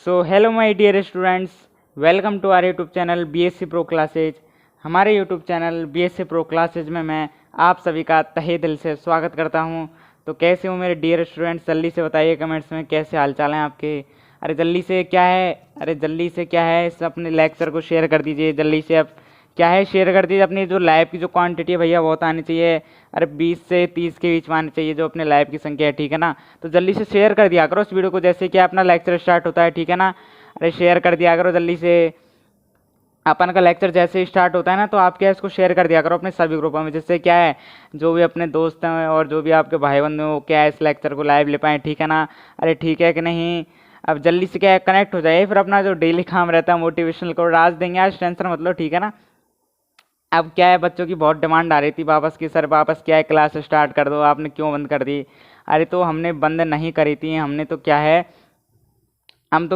So hello my dear students, welcome to our YouTube channel BSc pro classes. हमारे YouTube channel BSc pro classes में मैं आप सभी का तहे दिल से स्वागत करता हूं। तो कैसे हो मेरे डियर स्टूडेंट्स, जल्दी से बताइए कमेंट्स में कैसे हालचाल हैं आपके। अरे जल्दी से क्या है इस अपने लेक्चर को शेयर कर दीजिए। जल्दी से अब क्या है शेयर कर दीजिए। अपनी जो लाइव की जो क्वांटिटी है भैया बहुत आनी चाहिए। अरे 20 से 30 के बीच में आनी चाहिए जो अपने लाइव की संख्या है, ठीक है ना। तो जल्दी से शेयर कर दिया करो इस वीडियो को, जैसे कि अपना लेक्चर स्टार्ट होता है, ठीक है ना। अरे शेयर कर दिया करो जल्दी से। अपन का लेक्चर जैसे ही स्टार्ट होता है ना, तो आप क्या इसको शेयर कर दिया करो अपने सभी ग्रुपों में, जिससे क्या है जो भी अपने दोस्त हैं और जो भी आपके भाई बंधु हो क्या है इस लेक्चर को लाइव ले पाएँ, ठीक है ना। अरे ठीक है कि नहीं। अब जल्दी से क्या है कनेक्ट हो जाए, फिर अपना जो डेली काम रहता है मोटिवेशनल कोड आज देंगे, आज टेंशन मत लो, ठीक है ना। अब क्या है बच्चों की बहुत डिमांड आ रही थी वापस की, सर वापस क्या है क्लास स्टार्ट कर दो, आपने क्यों बंद कर दी। अरे तो हमने बंद नहीं करी थी, हम तो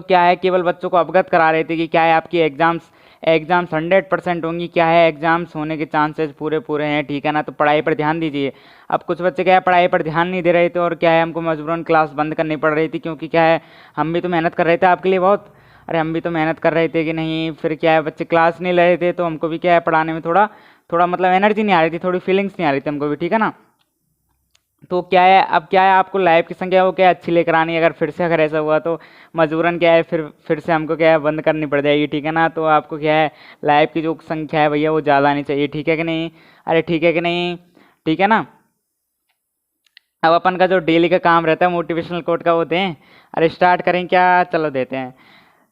क्या है केवल बच्चों को अवगत करा रहे थे कि क्या है आपकी एग्ज़ाम्स 100% होंगी, क्या है एग्ज़ाम्स होने के चांसेस पूरे पूरे हैं, ठीक है ना। तो पढ़ाई पर ध्यान दीजिए। अब कुछ बच्चे क्या है पढ़ाई पर ध्यान नहीं दे रहे थे और क्या है हमको मजबूरन क्लास बंद करनी पड़ रही थी, क्योंकि क्या है हम भी तो मेहनत कर रहे थे आपके लिए बहुत। अरे हम भी तो मेहनत कर रहे थे कि नहीं, फिर क्या है बच्चे क्लास नहीं ले रहे थे तो हमको भी क्या है पढ़ाने में थोड़ा थोड़ा मतलब एनर्जी नहीं आ रही थी, थोड़ी फीलिंग्स नहीं आ रही थी हमको भी, ठीक है ना। तो क्या है अब क्या है आपको लाइव की संख्या वो क्या है अच्छी लेकर आनी है। अगर ऐसा हुआ तो मजबूरन क्या है फिर से हमको क्या है बंद करनी पड़ जाएगी, ठीक है ना। तो आपको क्या है लाइव की जो संख्या है भैया वो ज़्यादा आनी चाहिए, ठीक है कि नहीं। अरे ठीक है कि नहीं, ठीक है ना। अब अपन का जो डेली का काम रहता है मोटिवेशनल कोट का वो दें। अरे स्टार्ट करें क्या, चलो देते हैं।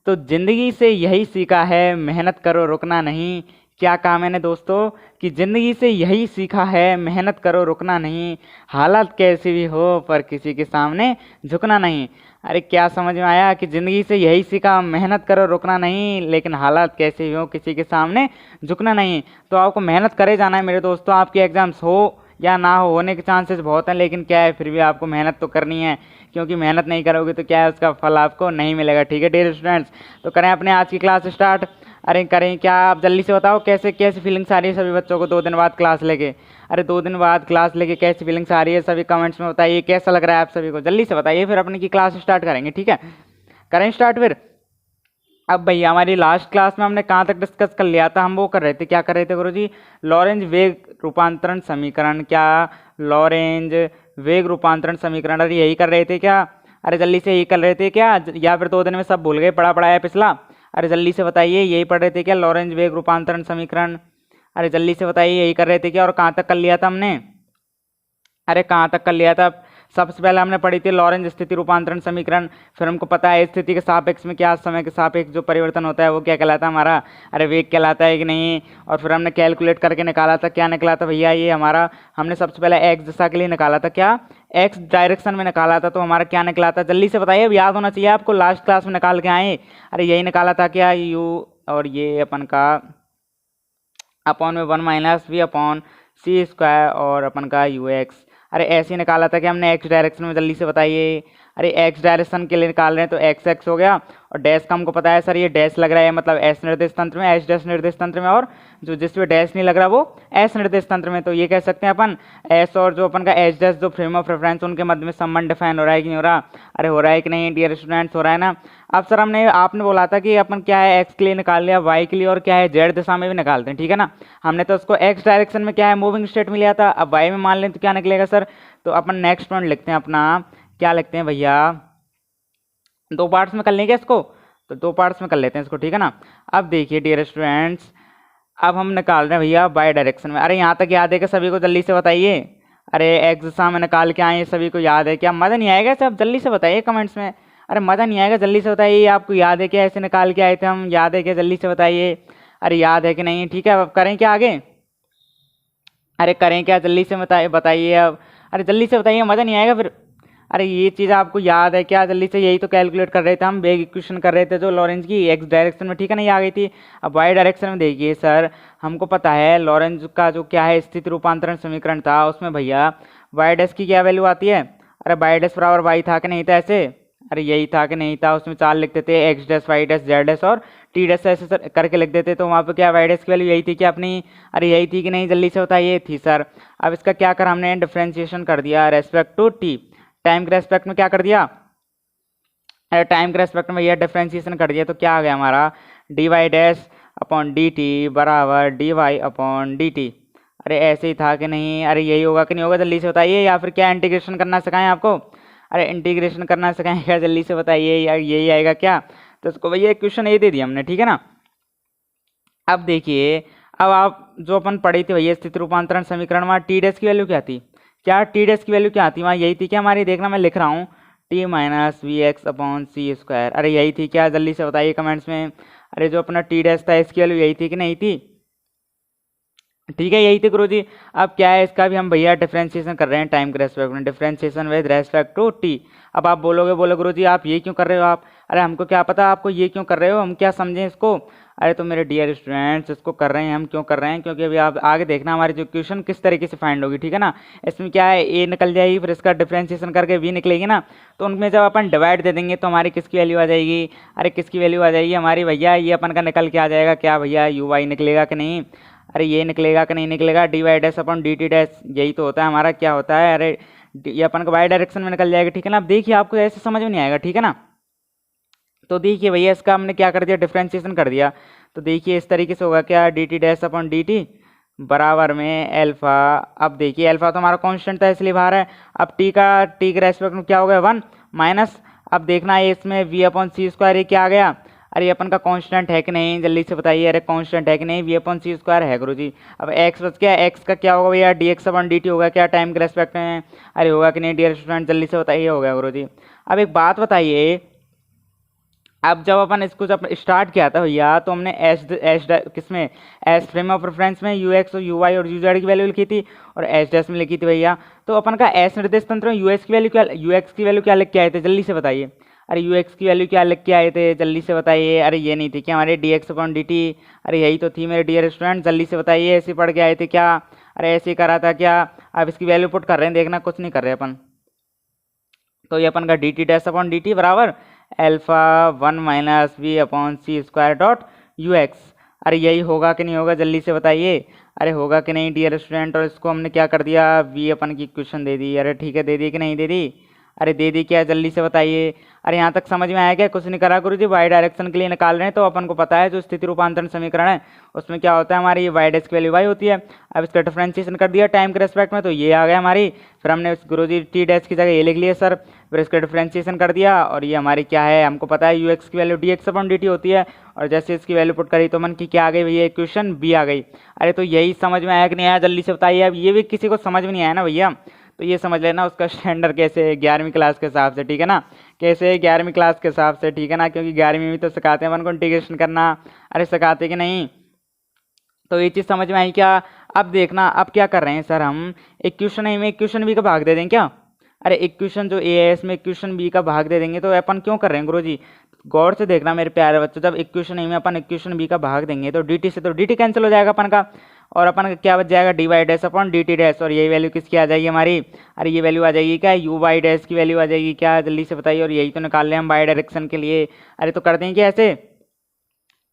तो ज़िंदगी से यही सीखा है, मेहनत करो रुकना नहीं। क्या कहा मैंने दोस्तों कि ज़िंदगी से यही सीखा है, मेहनत करो रुकना नहीं। हालात कैसी भी हो पर किसी के सामने झुकना नहीं। अरे क्या समझ में आया कि ज़िंदगी से यही सीखा, मेहनत करो रुकना नहीं, लेकिन हालात कैसे भी हो किसी के सामने झुकना नहीं। तो आपको मेहनत करे जाना है मेरे दोस्तों। आपके एग्ज़ाम्स हो या ना हो, होने के चांसेस बहुत हैं, लेकिन क्या है फिर भी आपको मेहनत तो करनी है, क्योंकि मेहनत नहीं करोगे तो क्या है उसका फल आपको नहीं मिलेगा, ठीक है डियर स्टूडेंट्स। तो करें अपने आज की क्लास स्टार्ट। अरे करें क्या, आप जल्दी से बताओ कैसे कैसी फीलिंग्स आ रही है सभी बच्चों को 2 दिन बाद क्लास लेके। अरे 2 दिन बाद क्लास लेके कैसी फीलिंग्स आ रही है सभी कमेंट्स में बताइए, कैसा लग रहा है आप सभी को, जल्दी से बताइए, फिर अपनी की क्लास स्टार्ट करेंगे, ठीक है। करें स्टार्ट फिर। अब भैया हमारी लास्ट क्लास में हमने कहाँ तक डिस्कस कर लिया था, हम वो कर रहे थे, क्या कर रहे थे गुरुजी, लॉरेंज वेग रूपांतरण समीकरण। क्या लॉरेंज वेग रूपांतरण समीकरण, अरे यही कर रहे थे क्या। अरे जल्दी से यही कर रहे थे क्या, या फिर 2 दिन में सब भूल गए, पढ़ा है पिछला। अरे जल्दी से बताइए यही पढ़ रहे थे क्या लॉरेंज वेग रूपांतरण समीकरण। अरे जल्दी से बताइए यही कर रहे थे क्या, और कहाँ तक कर लिया था हमने। अरे कहाँ तक कर लिया था, सबसे पहले हमने पढ़ी थी लॉरेंज स्थिति रूपांतरण समीकरण। फिर हमको पता है स्थिति के सापेक्ष में क्या समय के सापेक्ष जो परिवर्तन होता है वो क्या कहलाता है हमारा, अरे वेग कहलाता है कि नहीं। और फिर हमने कैलकुलेट करके निकाला था, क्या निकला था भैया ये हमारा, हमने सबसे पहले एक्स दिशा के लिए निकाला था, क्या एक्स डायरेक्शन में निकाला था, तो हमारा क्या निकला था, जल्दी से बताइए, अब याद होना चाहिए आपको, लास्ट क्लास में निकाल के आए। अरे यही निकाला था क्या, यू और ये अपन का अपॉन में 1 minus we upon C square और अपन का यू एक्स। अरे ऐसे ही निकाला था कि हमने एक्स डायरेक्शन में, जल्दी से बताइए। अरे एक्स डायरेक्शन के लिए निकाल रहे हैं तो एक्स एक्स हो गया, और डैश का हमको पता है सर ये डैश लग रहा है मतलब एस निर्देश तंत्र में, एस डैश निर्देश तंत्र में, और जो जिसमें डैश नहीं लग रहा वो एस निर्देश तंत्र में। तो ये कह सकते हैं अपन एस और जो अपन का एस डैश जो फ्रेम ऑफ रेफरेंस उनके मध्य में संबंध डिफाइन हो रहा है कि नहीं हो रहा। अरे हो रहा है कि नहीं डियर स्टूडेंट्स, हो रहा है ना। अब सर आपने बोला था कि अपन क्या है एक्स के लिए निकाल लिया, वाई के लिए और क्या है जेड दिशा में भी निकालते हैं, ठीक है ना। हमने तो उसको एक्स डायरेक्शन में क्या है मूविंग स्टेट में लिया था, अब वाई में मान लें तो क्या निकलेगा सर। तो अपन नेक्स्ट पॉइंट लिखते हैं अपना, क्या लिखते हैं भैया, 2 पार्ट्स में कर लेंगे इसको, तो 2 पार्ट्स में कर लेते हैं इसको, ठीक है ना। अब देखिए डियर स्टूडेंट्स, अब हम निकाल रहे हैं भैया वाई डायरेक्शन में। अरे यहाँ तक याद है क्या सभी को, जल्दी से बताइए। अरे एक्स दिशा में निकाल के आए, सभी को याद है क्या, मज़ा नहीं आएगा सब, जल्दी से बताइए कमेंट्स में। अरे मज़ा नहीं आएगा, जल्दी से बताइए, आपको याद है क्या ऐसे निकाल के आए थे हम, याद है क्या, जल्दी से बताइए। अरे याद है कि नहीं, ठीक है। अब करें क्या आगे, अरे करें क्या, जल्दी से बताइए अब। अरे जल्दी से बताइए, मज़ा नहीं आएगा फिर। अरे ये चीज़ आपको याद है क्या, जल्दी से, यही तो कैलकुलेट कर रहे थे हम, वेग इक्वेशन कर रहे थे जो लॉरेंज की एक्स डायरेक्शन में, ठीक है ना, ये आ गई थी। अब वाई डायरेक्शन में देखिए सर, हमको पता है लॉरेंज का जो क्या है स्थिति रूपांतरण समीकरण था उसमें भैया वाई डैश की क्या वैल्यू आती है। अरे वाई डैश बराबर वाई था कि नहीं था ऐसे, अरे यही था कि नहीं था, उसमें 4 लिखते थे, x dash y dash z dash और टी डैश ऐसे करके लिख देते, तो वहाँ पे क्या वाई डैश की वैल्यू यही थी क्या अपनी। अरे यही थी कि नहीं, जल्दी से बताइए, थी सर। अब इसका क्या करा हमने, डिफ्रेंशिएशन कर दिया रेस्पेक्ट टू टी, टाइम के रेस्पेक्ट में क्या कर दिया, अरे टाइम के रेस्पेक्ट में भैया डिफ्रेंशिएशन कर दिया तो क्या आ गया हमारा, D Y dash upon D T बराबर D Y upon D T. अरे ऐसे ही था कि नहीं, अरे यही होगा कि नहीं होगा, जल्दी से बताइए, या फिर क्या इंटीग्रेशन करना सिखाएं आपको, अरे इंटीग्रेशन करना सिखाएं क्या, जल्दी से बताइए, या यही आएगा क्या। तो इसको भैया क्वेश्चन ये दे दिया हमने, ठीक है ना। अब देखिए, अब आप जो अपन पढ़ी थी भैया स्थिति रूपांतरण समीकरण में टी डैश की वैल्यू क्या थी, क्या टी डैश की वैल्यू क्या थी, वहाँ यही थी क्या हमारी, देखना मैं लिख रहा हूँ, t minus v x upon सी स्क्वायर। अरे यही थी क्या, जल्दी से बताइए कमेंट्स में। अरे जो अपना टी डैश था इसकी वैल्यू यही थी कि नहीं थी, ठीक है यही थी गुरुजी। अब क्या है, इसका भी हम भैया डिफरेंशिएशन कर रहे हैं टाइम के रेस्पेक्ट में, differentiation with respect to t. अब आप बोलोगे, बोलो गुरुजी आप ये क्यों कर रहे हो आप, अरे हमको क्या पता आपको ये क्यों कर रहे हो, हम क्या समझें इसको। अरे तो मेरे डियर स्टूडेंट्स, इसको कर रहे हैं हम क्यों कर रहे हैं, क्योंकि अभी आप आगे देखना हमारी जो क्वेश्चन किस तरीके से फाइंड होगी, ठीक है ना। इसमें क्या है, ए निकल जाएगी, फिर इसका डिफरेंशिएशन करके वी निकलेगी ना, तो उनमें जब अपन डिवाइड दे देंगे तो हमारी किसकी वैल्यू आ जाएगी, अरे किसकी वैल्यू आ जाएगी हमारी भैया, ये अपन का निकल के आ जाएगा क्या भैया, यू वाई निकलेगा कि नहीं, अरे ये निकलेगा कि नहीं निकलेगा, d Y dash upon D T dash, यही तो होता है हमारा, क्या होता है, अरे ये अपन का वाई डायरेक्शन में निकल जाएगा, ठीक है ना। अब देखिए आपको ऐसे समझ में नहीं आएगा, ठीक है ना। तो देखिए भैया इसका हमने क्या कर दिया, डिफरेंशिएशन कर दिया, तो देखिए इस तरीके से होगा क्या, D T dash upon D T बराबर में एल्फा। अब देखिए एल्फा तो हमारा कांस्टेंट था इसलिए बाहर है, अब टी के रेस्पेक्ट में क्या हो गया 1 माइनस, अब देखना है इसमें वी अपॉन सी स्क्वायर, ये क्या आ गया, अरे ये अपन का कांस्टेंट है कि नहीं, जल्दी से बताइए, अरे कांस्टेंट है कि नहीं, वी अपॉन सी स्क्वायर है गुरुजी। अब एक्स बच गया, एक्स का क्या होगा भैया, D x upon D T होगा क्या टाइम के रेस्पेक्ट में, अरे होगा कि नहीं डियर स्टूडेंट, जल्दी से बताइए, हो गया गुरुजी। अब एक बात बताइए, अब जब अपन इसको जब स्टार्ट किया था भैया तो हमने एस किसमें, एस फ्रेम ऑफ रेफरेंस में यू एक्स और यू वाई और यू जेड की वैल्यू लिखी थी, और एस डैश में लिखी थी भैया। तो अपन का एस निर्देश तंत्र में यू एक्स की वैल्यू क्या, यू एक्स की वैल्यू क्या लिख के आए थे, जल्दी से बताइए, अरे यू एक्स की वैल्यू क्या लिख के आए थे, जल्दी से बताइए, अरे ये नहीं थी क्या हमारे D x upon D T, अरे यही तो थी मेरे डियर स्टूडेंट, जल्दी से बताइए, ऐसे पढ़ के आए थे क्या, अरे ऐसे ही करा था क्या। अब इसकी वैल्यू पुट कर रहे हैं, देखना कुछ नहीं कर रहे अपन, तो ये अपन का D T dash upon D T बराबर alpha 1 minus we upon C square dot you x. अरे यही होगा कि नहीं होगा, जल्दी से बताइए, अरे होगा कि नहीं डियर स्टूडेंट। और इसको हमने क्या कर दिया, वी अपन की इक्वेशन दे दी, अरे ठीक है दे दी कि नहीं दे दी, अरे दे दी क्या, जल्दी से बताइए। अरे यहाँ तक समझ में आया क्या, कुछ नहीं करा गुरुजी, वाई डायरेक्शन के लिए निकाल रहे हैं, तो अपन को पता है जो स्थिति रूपांतरण समीकरण है उसमें क्या होता है, हमारी वाई डैश की वैल्यू वाई होती है। अब इसका डिफरेंशिएशन कर दिया टाइम के रेस्पेक्ट में, तो ये आ गया हमारी, फिर हमने गुरुजी टी डैश की जगह ये लिख लिया सर, फिर इसका डिफरेंशिएशन कर दिया, और ये हमारी क्या है, हमको पता है यू एक्स की value D x upon D T होती है, और जैसे इसकी वैल्यू पुट करी तो मन की क्या आ गई भैया, इक्वेशन बी आ गई। अरे तो यही समझ में आया कि नहीं आया, जल्दी से बताइए। अब ये भी किसी को समझ में नहीं आया ना भैया, तो ये समझ लेना उसका स्टैंडर्ड कैसे 11वीं क्लास के हिसाब से, ठीक है ना, कैसे 11वीं क्लास के हिसाब से, ठीक है ना, क्योंकि 11वीं में तो सिखाते हैं अपन को इंटीग्रेशन करना, अरे सिखाते कि नहीं, तो ये चीज़ समझ में आई क्या। अब देखना अब क्या कर रहे हैं सर, हम इक्वेशन ए में इक्वेशन बी का भाग दे दें क्या, अरे इक्वेशन जो ए है इसमें इक्वेशन बी का भाग दे देंगे, तो अपन क्यों कर रहे हैं गुरुजी, गौर से देखना मेरे प्यारे बच्चों, जब इक्वेशन ए में अपन इक्वेशन बी का भाग देंगे तो डी टी से तो डी टी कैंसिल हो जाएगा अपन का, और अपन का क्या बच जाएगा, d Y dash upon D T dash, और यही वैल्यू किसकी आ जाएगी हमारी, अरे ये वैल्यू आ जाएगी क्या, यू वाई डैश की वैल्यू आ जाएगी क्या, जल्दी से बताइए, और यही तो निकाल रहे हैं हम वाई डायरेक्शन के लिए। अरे तो कर दें क्या, ऐसे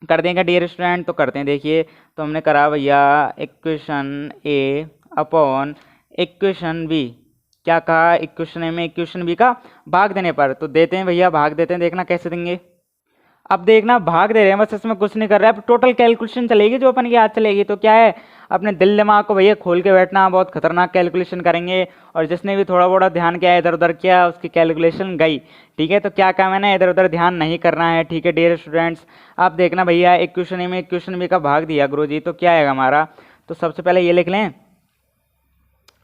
कर देंगे डियर स्टूडेंट, तो करते हैं, देखिए तो हमने करा भैया इक्वेशन ए अपॉन इक्वेशन बी, क्या कहा, इक्वेशन ए में इक्वेशन बी का भाग देने पर, तो देते हैं भैया भाग देते हैं, देखना कैसे देंगे। अब देखना भाग दे रहे हैं बस, इसमें कुछ नहीं कर रहा है, अब टोटल कैलकुलेशन चलेगी जो अपन की याद चलेगी, तो क्या है अपने दिल दिमाग को भैया खोल के बैठना, बहुत खतरनाक कैलकुलेशन करेंगे, और जिसने भी थोड़ा बड़ा ध्यान किया इधर उधर किया उसकी कैलकुलेशन गई, ठीक है। तो क्या काम है ना, इधर उधर ध्यान नहीं करना है, ठीक है डियर स्टूडेंट्स। आप देखना भैया इक्वेशन ए में इक्वेशन बी का भाग दिया गुरुजी, तो क्या आएगा हमारा, तो सबसे पहले ये लिख लें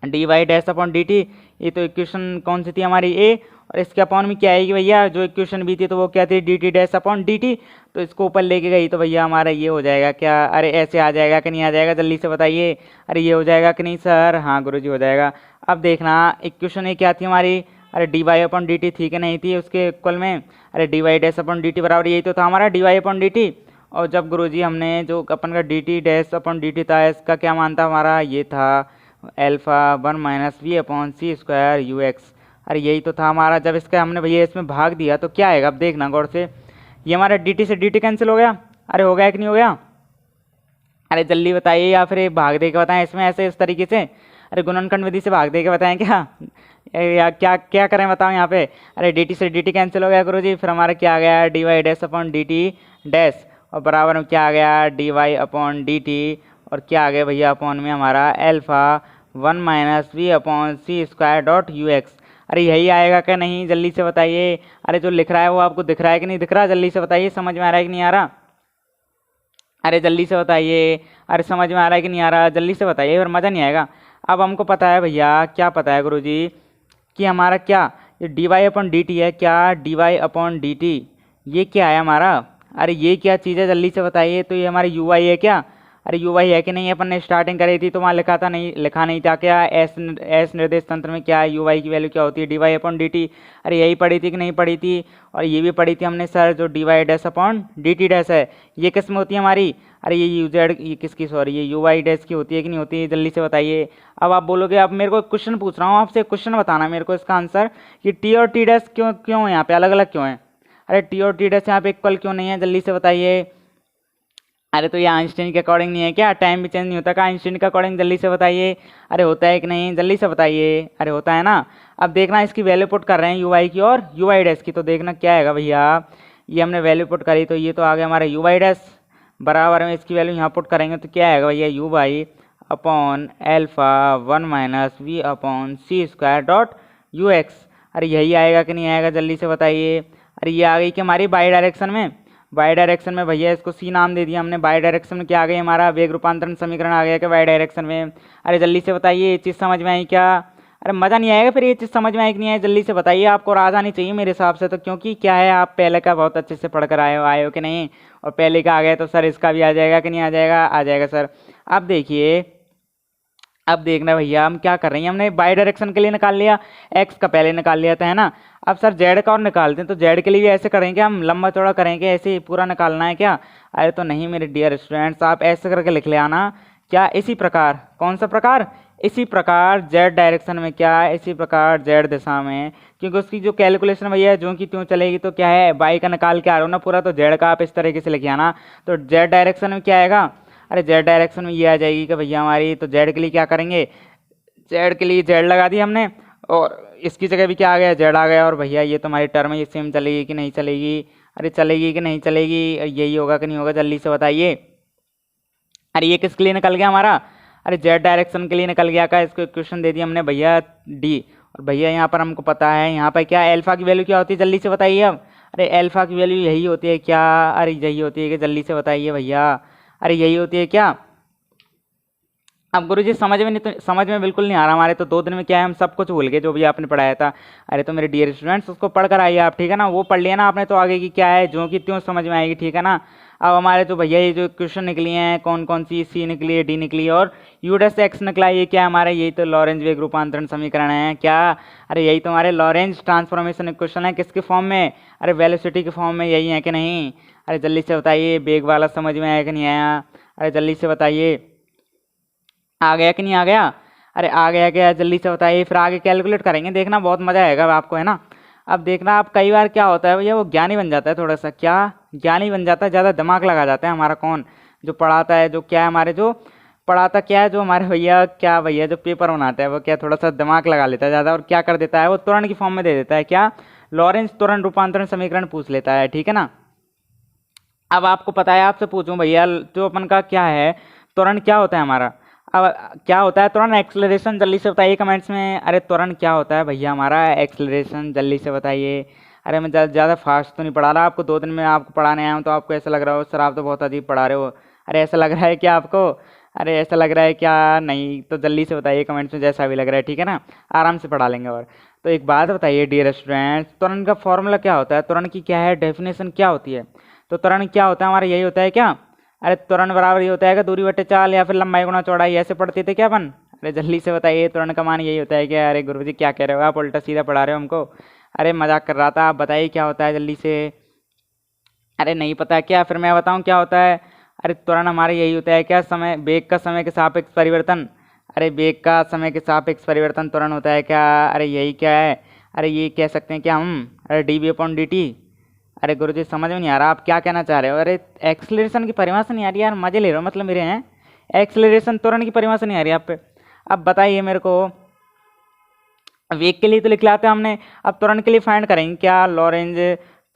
d Y dash upon D t, ये तो इक्वेशन कौन सी थी हमारी ए, और इसके अपॉन में क्या आएगी भैया, जो इक्वेशन बी थी तो वो क्या थी, D T dash upon D T, तो इसको ऊपर लेके गई तो भैया हमारा ये हो जाएगा क्या, अरे ऐसे आ जाएगा कि नहीं आ जाएगा, जल्दी से बताइए, अरे ये हो जाएगा कि नहीं सर, हाँ गुरुजी हो जाएगा। अब देखना इक्वेशन ए क्या थी हमारी, अरे d Y upon D t थी कि नहीं थी उसके इक्वल में, अरे d Y dash upon D T बराबर यही तो था हमारा D Y upon D t, और जब गुरुजी हमने जो अपन का D T dash upon D t था इसका क्या मान था हमारा, ये था alpha 1 minus we upon C square u x, अरे यही तो था हमारा। जब इसका हमने भैया इसमें भाग दिया तो क्या आएगा, अब देखना गौर से, ये हमारा डी टी से डी टी कैंसिल हो गया, अरे हो गया कि नहीं हो गया, अरे जल्दी बताइए, या फिर भाग दे के बताएं इसमें ऐसे इस तरीके से, अरे गुणनखंड विधि से भाग दे के बताएं क्या, या क्या क्या करें बताओ यहाँ पे। अरे dt से dt कैंसिल हो गया गुरुजी, फिर हमारा क्या आ गया dy dash upon dt dash, और बराबर में क्या आ गया dy अपॉन dt, और क्या आ गया भैया अपॉन में हमारा alpha 1 minus we upon C square dot you x. अरे यही आएगा क्या नहीं, जल्दी से बताइए। अरे जो लिख रहा है वो आपको दिख रहा है कि नहीं दिख रहा, जल्दी से बताइए, समझ में आ रहा है कि नहीं आ रहा। अरे जल्दी से बताइए, अरे समझ में आ रहा है कि नहीं आ रहा, जल्दी से बताइए, फिर मज़ा नहीं आएगा। अब हमको पता है भैया, क्या पता है गुरुजी, कि हमारा क्या ये d Y upon D t है, क्या d Y upon D t, ये क्या है हमारा। अरे ये क्या चीज़ है, जल्दी से बताइए। तो ये हमारी यू वाई है क्या, अरे यू वाई है कि नहीं, अपन ने स्टार्टिंग करी थी तो वहाँ लिखा था नहीं, लिखा नहीं था क्या एस निर्देश तंत्र में क्या है, यू वाई की वैल्यू क्या होती है d Y upon D T. अरे यही पढ़ी थी कि नहीं पढ़ी थी, और ये भी पढ़ी थी हमने सर, जो d Y dash upon D T dash है, ये किस में होती है हमारी। अरे ये यू जेड, ये किसकी, सॉरी ये यू वाई डैश की होती है कि नहीं होती है, जल्दी से बताइए। अब आप बोलोगे, अब मेरे को क्वेश्चन पूछ रहा हूँ आपसे, क्वेश्चन बताना मेरे को इसका आंसर, कि टी और टी डैश क्यों क्यों यहाँ पे अलग अलग क्यों है। अरे टी और टी डैश यहाँ पे इक्वल क्यों नहीं है, जल्दी से बताइए। अरे तो ये आइंस्टीन के अकॉर्डिंग नहीं है क्या, टाइम भी चेंज नहीं होता क्या आइंस्टीन के अकॉर्डिंग, जल्दी से बताइए। अरे होता है कि नहीं, जल्दी से बताइए। अरे होता है ना। अब देखना इसकी वैल्यू पुट कर रहे हैं यू वाई की और यू वाई डैश की, तो देखना क्या आएगा भैया। ये हमने वैल्यू पुट करी तो ये तो आ गया हमारा यू वाई डैश, बराबर में इसकी वैल्यू यहाँ पुट करेंगे तो क्या आएगा भैया u y upon alpha 1 minus we upon C square dot you x. अरे यही आएगा कि नहीं आएगा, जल्दी से बताइए। अरे ये आ गई कि हमारी बाई डायरेक्शन में, बाई डायरेक्शन में भैया इसको सी नाम दे दिया हमने। बाई डायरेक्शन में क्या आ गई हमारा वेग रूपांतरण समीकरण आ गया क्या बाई डायरेक्शन में। अरे जल्दी से बताइए, ये चीज़ समझ में आई क्या। अरे मज़ा नहीं आएगा फिर, ये चीज़ समझ में आई कि नहीं आई, जल्दी से बताइए। आपको आ जानी चाहिए मेरे हिसाब से तो, क्योंकि क्या है आप पहले का बहुत अच्छे से पढ़ कर आए हो कि नहीं, और पहले का आ गया तो सर इसका भी आ जाएगा कि नहीं आ जाएगा, आ जाएगा सर। अब देखिए, अब देखना भैया हम क्या कर रहे हैं, हमने बाई डायरेक्शन के लिए निकाल लिया, एक्स का पहले निकाल लिया था है ना। अब सर जेड का और निकालते हैं, तो जेड के लिए भी ऐसे करेंगे हम, लंबा चौड़ा करेंगे, ऐसे ही पूरा निकालना है क्या। अरे तो नहीं मेरे डियर स्टूडेंट्स, आप ऐसे करके लिख ले आना क्या, इसी प्रकार, कौन सा प्रकार, इसी प्रकार जेड डायरेक्शन में, क्या इसी प्रकार जेड दिशा में, क्योंकि उसकी जो कैलकुलेशन भैया जो कि त्यों चलेगी, तो क्या है बाई का निकाल के आ रहा हो ना पूरा, तो जेड का आप इस तरीके से लिखे आना। तो जेड डायरेक्शन में क्या आएगा, अरे जेड डायरेक्शन में ये आ जाएगी कि भैया हमारी, तो जेड के लिए क्या करेंगे, जेड के लिए जेड लगा दी हमने, और इसकी जगह भी क्या आ गया जेड आ गया, और भैया ये तो हमारी टर्म है, ये सेम चलेगी कि नहीं चलेगी। अरे चलेगी कि नहीं चलेगी, यही होगा कि नहीं होगा, जल्दी से बताइए। अरे ये किसके लिए निकल गया हमारा, अरे जेड डायरेक्शन के लिए निकल गया का, इसको इक्वेशन दे दी हमने भैया डी, और भैया यहाँ पर हमको पता है यहाँ पर क्या एल्फा की वैल्यू क्या होती है, जल्दी से बताइए अब। अरे एल्फा की वैल्यू यही होती है क्या, अरे यही होती है कि, जल्दी से बताइए भैया। अरे यही होती है क्या। अब गुरुजी समझ में नहीं, तो समझ में बिल्कुल नहीं आ रहा हमारे, तो 2 दिन में क्या है हम सब कुछ भूल गए जो भी आपने पढ़ाया था। अरे तो मेरे डियर स्टूडेंट्स उसको पढ़ कर आइए आप, ठीक है ना, वो पढ़ लिया ना आपने, तो आगे की क्या है जो कि त्यों समझ में आएगी, ठीक है ना। अब हमारे तो भैया ये जो क्वेश्चन निकली हैं, कौन कौन सी, सी निकली है, डी निकली है, और यू डैश एक्स निकला, ये क्या हमारा, यही तो लॉरेंज वेग रूपांतरण समीकरण है क्या। अरे यही तो हमारे लॉरेंज ट्रांसफॉर्मेशन इक्वेशन है, किसके फॉर्म में, अरे वेलोसिटी के फॉर्म में, यही है कि नहीं। अरे जल्दी से बताइए, वेग वाला समझ में आया कि नहीं आया, अरे जल्दी से बताइए, आ गया कि नहीं आ गया। अरे आ गया क्या, जल्दी से बताइए, फिर आगे कैलकुलेट करेंगे, देखना बहुत मज़ा आएगा आपको, है ना। अब देखना आप, कई बार क्या होता है भैया, वो ज्ञानी बन जाता है थोड़ा सा, क्या ज्ञानी बन जाता है, ज़्यादा दिमाग लगा जाता है हमारा, कौन जो पढ़ाता है, जो क्या है हमारे जो पढ़ाता क्या है, जो हमारे भैया क्या भैया जो पेपर बनाता है, वो क्या थोड़ा सा दिमाग लगा लेता है ज़्यादा, और क्या कर देता है वो त्वरण की फॉर्म में दे देता है, क्या लॉरेंज त्वरण रूपांतरण समीकरण पूछ लेता है, ठीक है ना। अब आपको पता है, आपसे पूछूं भैया, जो अपन का क्या है त्वरण क्या होता है हमारा, अब क्या होता है त्वरण, एक्सेलरेशन, जल्दी से बताइए कमेंट्स में। अरे त्वरण क्या होता है भैया हमारा, एक्सेलरेशन, जल्दी से बताइए। अरे मैं ज़्यादा फास्ट तो नहीं पढ़ा रहा आपको, 2 दिन में आपको पढ़ाने आया हूँ, तो आपको ऐसा लग रहा हो सर आप तो बहुत अजीब पढ़ा रहे हो, अरे ऐसा लग रहा है क्या आपको, अरे ऐसा लग रहा है क्या, नहीं तो जल्दी से बताइए कमेंट्स में, जैसा भी लग रहा है, ठीक है ना, आराम से पढ़ा लेंगे। और तो एक बात बताइए डियर स्टूडेंट्स, त्वरण का फॉर्मूला क्या होता है, त्वरण की क्या है डेफिनेशन क्या होती है, तो त्वरण क्या होता है हमारा, यही होता है क्या, अरे त्वरण बराबर ये होता है कि दूरी बटे चाल, या फिर लंबाई गुणा चौड़ाई, ऐसे पढ़ते थे क्या अपन। अरे जल्दी से बताइए, त्वरण का मान यही होता है क्या। अरे गुरुजी क्या कह रहे हो आप, उल्टा सीधा पढ़ा रहे हो हमको। अरे मजाक कर रहा था, आप बताइए क्या होता है जल्दी से। अरे नहीं पता क्या, फिर मैं बताऊँ क्या होता है। अरे त्वरण हमारा यही होता है क्या, समय वेग का समय के सापेक्ष परिवर्तन, अरे वेग का समय के सापेक्ष परिवर्तन त्वरण होता है क्या। अरे यही क्या है, अरे ये कह सकते हैं क्या हम, अरे d v upon D T. अरे गुरुजी समझ में नहीं आ रहा आप क्या कहना चाह रहे हो। अरे एक्सेलरेशन की परिभाषा नहीं आ रही यार, मजे ले रहे हो मतलब मेरे हैं, एक्सेलरेशन त्वरण की परिभाषा नहीं आ रही आप पे। अब बताइए मेरे को, वेग के लिए तो लिख लाते हैं हमने। अब त्वरण के लिए फाइंड करेंगे क्या, लॉरेंज